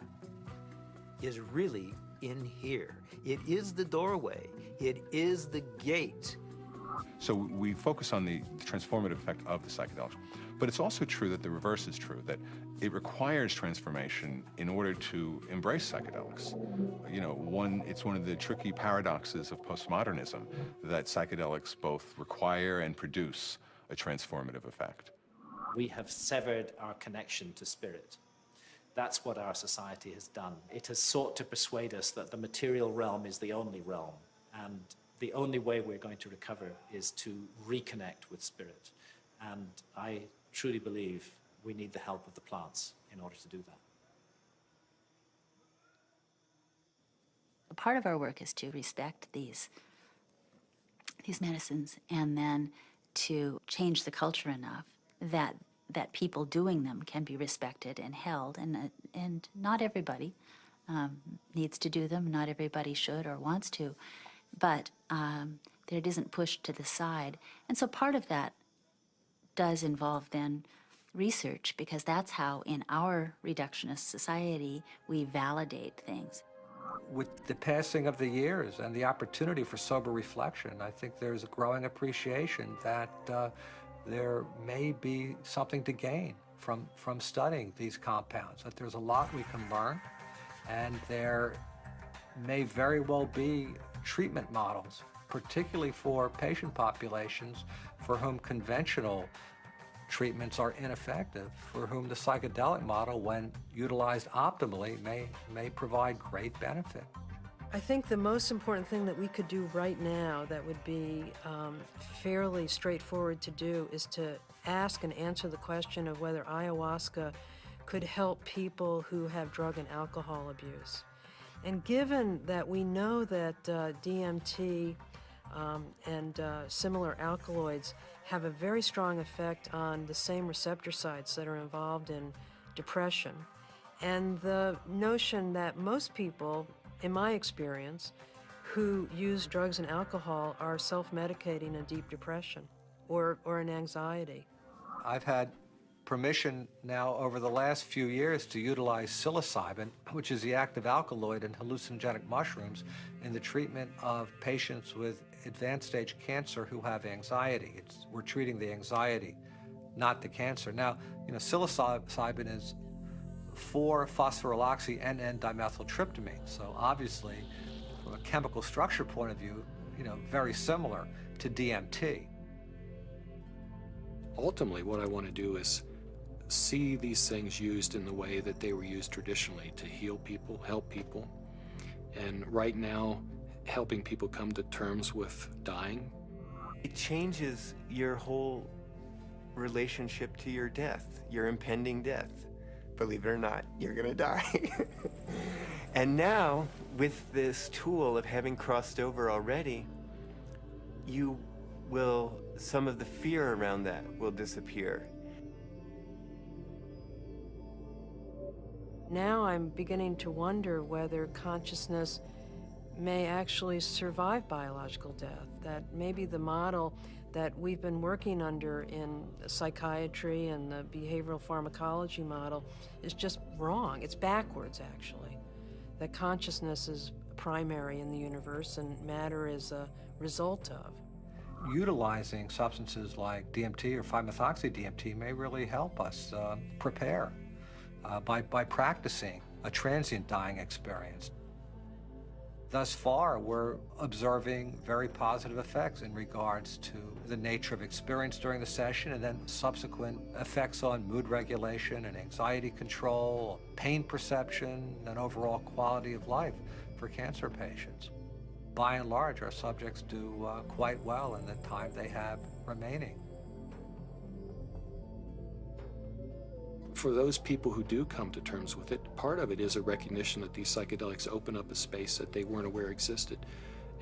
is really in here. It is the doorway. It is the gate. So we focus on the transformative effect of the psychedelics. But it's also true that the reverse is true, that it requires transformation in order to embrace psychedelics. You know, it's one of the tricky paradoxes of postmodernism that psychedelics both require and produce a transformative effect. We have severed our connection to spirit. That's what our society has done. It has sought to persuade us that the material realm is the only realm, and the only way we're going to recover is to reconnect with spirit. And I truly believe we need the help of the plants in order to do that. Part of our work is to respect these medicines and then to change the culture enough that people doing them can be respected and held, and not everybody needs to do them, not everybody should or wants to, but that it isn't pushed to the side. And so part of that does involve then research, because that's how in our reductionist society we validate things. With the passing of the years and the opportunity for sober reflection, I think there's a growing appreciation that there may be something to gain from studying these compounds, that there's a lot we can learn, and there may very well be treatment models, particularly for patient populations for whom conventional treatments are ineffective, for whom the psychedelic model, when utilized optimally, may provide great benefit. I think the most important thing that we could do right now that would be fairly straightforward to do is to ask and answer the question of whether ayahuasca could help people who have drug and alcohol abuse. And given that we know that DMT and similar alkaloids have a very strong effect on the same receptor sites that are involved in depression, and the notion that most people, in my experience, who use drugs and alcohol are self-medicating a deep depression or an anxiety. I've had permission now over the last few years to utilize psilocybin, which is the active alkaloid in hallucinogenic mushrooms, in the treatment of patients with advanced stage cancer who have anxiety. We're treating the anxiety not the cancer. Now, psilocybin is 4-phosphoryloxy-N,N-dimethyltryptamine. So obviously, from a chemical structure point of view, very similar to DMT. Ultimately, what I want to do is see these things used in the way that they were used traditionally to heal people, help people. And right now, helping people come to terms with dying. It changes your whole relationship to your death, your impending death. Believe it or not, you're gonna die. And now, with this tool of having crossed over already, some of the fear around that will disappear. Now I'm beginning to wonder whether consciousness may actually survive biological death, that maybe the model that we've been working under in psychiatry and the behavioral pharmacology model is just wrong. It's backwards, actually. That consciousness is primary in the universe and matter is a result of. Utilizing substances like DMT or 5-methoxy-DMT may really help us prepare by practicing a transient dying experience. Thus far, we're observing very positive effects in regards to the nature of experience during the session and then subsequent effects on mood regulation and anxiety control, pain perception, and overall quality of life for cancer patients. By and large, our subjects do quite well in the time they have remaining. For those people who do come to terms with it, part of it is a recognition that these psychedelics open up a space that they weren't aware existed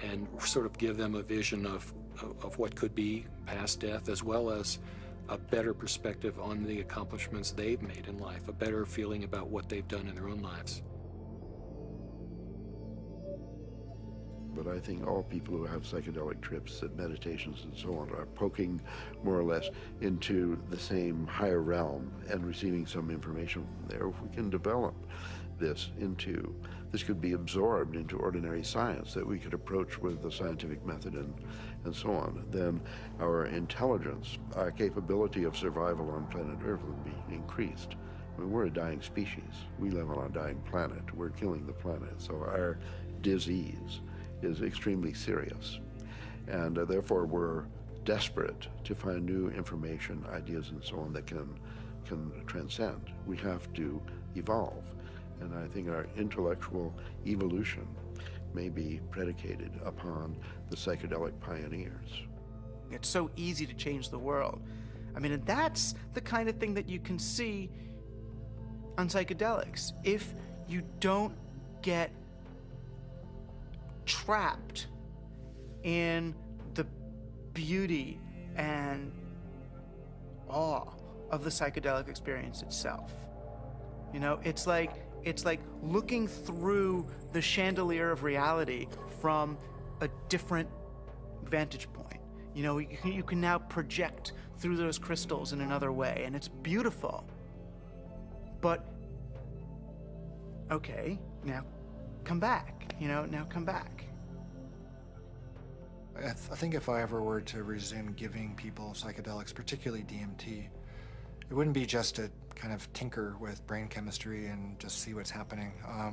and sort of give them a vision of what could be past death, as well as a better perspective on the accomplishments they've made in life, a better feeling about what they've done in their own lives. But I think all people who have psychedelic trips and meditations and so on are poking more or less into the same higher realm and receiving some information from there. If we can develop this could be absorbed into ordinary science that we could approach with the scientific method and so on, then our intelligence, our capability of survival on planet Earth would be increased. I mean, we're a dying species. We live on a dying planet. We're killing the planet. So our disease is extremely serious. And therefore, we're desperate to find new information, ideas, and so on that can transcend. We have to evolve. And I think our intellectual evolution may be predicated upon the psychedelic pioneers. It's so easy to change the world. I mean, and that's the kind of thing that you can see on psychedelics. If you don't get trapped in the beauty and awe of the psychedelic experience itself. It's like looking through the chandelier of reality from a different vantage point. You can now project through those crystals in another way, and it's beautiful. But, okay, now come back. Now come back. I think if I ever were to resume giving people psychedelics, particularly DMT, it wouldn't be just to kind of tinker with brain chemistry and just see what's happening. I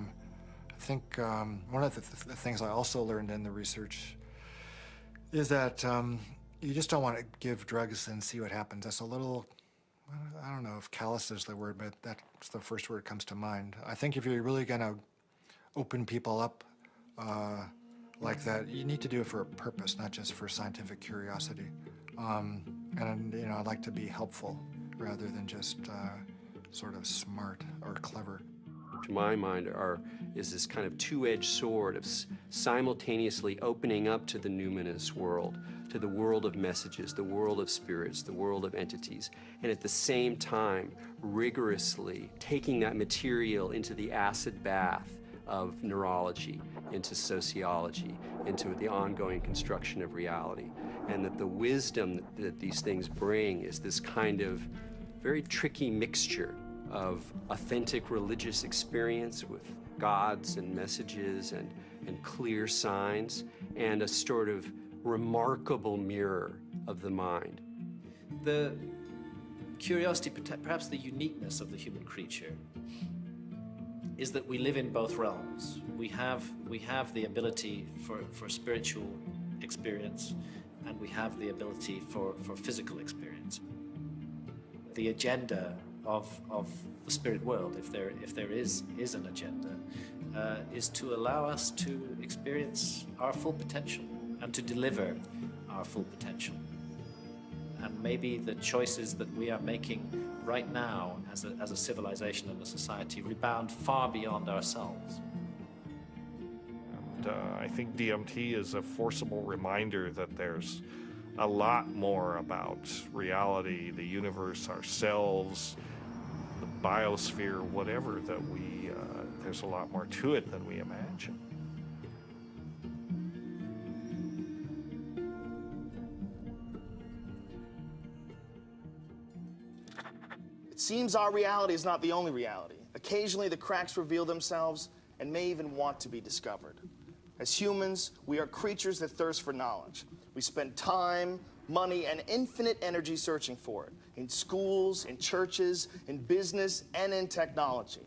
think one of the things I also learned in the research is that you just don't want to give drugs and see what happens. That's a little, I don't know if callous is the word, but that's the first word that comes to mind. I think if you're really going to open people up like that, you need to do it for a purpose, not just for scientific curiosity. And I'd like to be helpful rather than just sort of smart or clever. To my mind, is this kind of two-edged sword of simultaneously opening up to the numinous world, to the world of messages, the world of spirits, the world of entities, and at the same time rigorously taking that material into the acid bath of neurology, into sociology, into the ongoing construction of reality. And that the wisdom that these things bring is this kind of very tricky mixture of authentic religious experience with gods and messages and clear signs, and a sort of remarkable mirror of the mind. The curiosity, perhaps the uniqueness of the human creature, is that we live in both realms. We have the ability for spiritual experience, and we have the ability for physical experience. The agenda of the spirit world, if there is an agenda, is to allow us to experience our full potential and to deliver our full potential. And maybe the choices that we are making right now as a civilization and a society rebound far beyond ourselves. And I think DMT is a forcible reminder that there's a lot more about reality, the universe, ourselves, the biosphere, whatever, that there's a lot more to it than we imagine. It seems our reality is not the only reality. Occasionally, the cracks reveal themselves and may even want to be discovered. As humans, we are creatures that thirst for knowledge. We spend time, money, and infinite energy searching for it, in schools, in churches, in business, and in technology.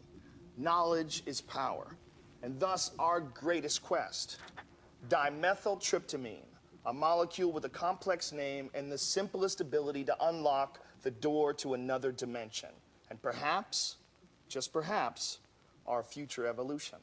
Knowledge is power, and thus our greatest quest. Dimethyltryptamine, a molecule with a complex name and the simplest ability to unlock the door to another dimension, and perhaps, just perhaps, our future evolution.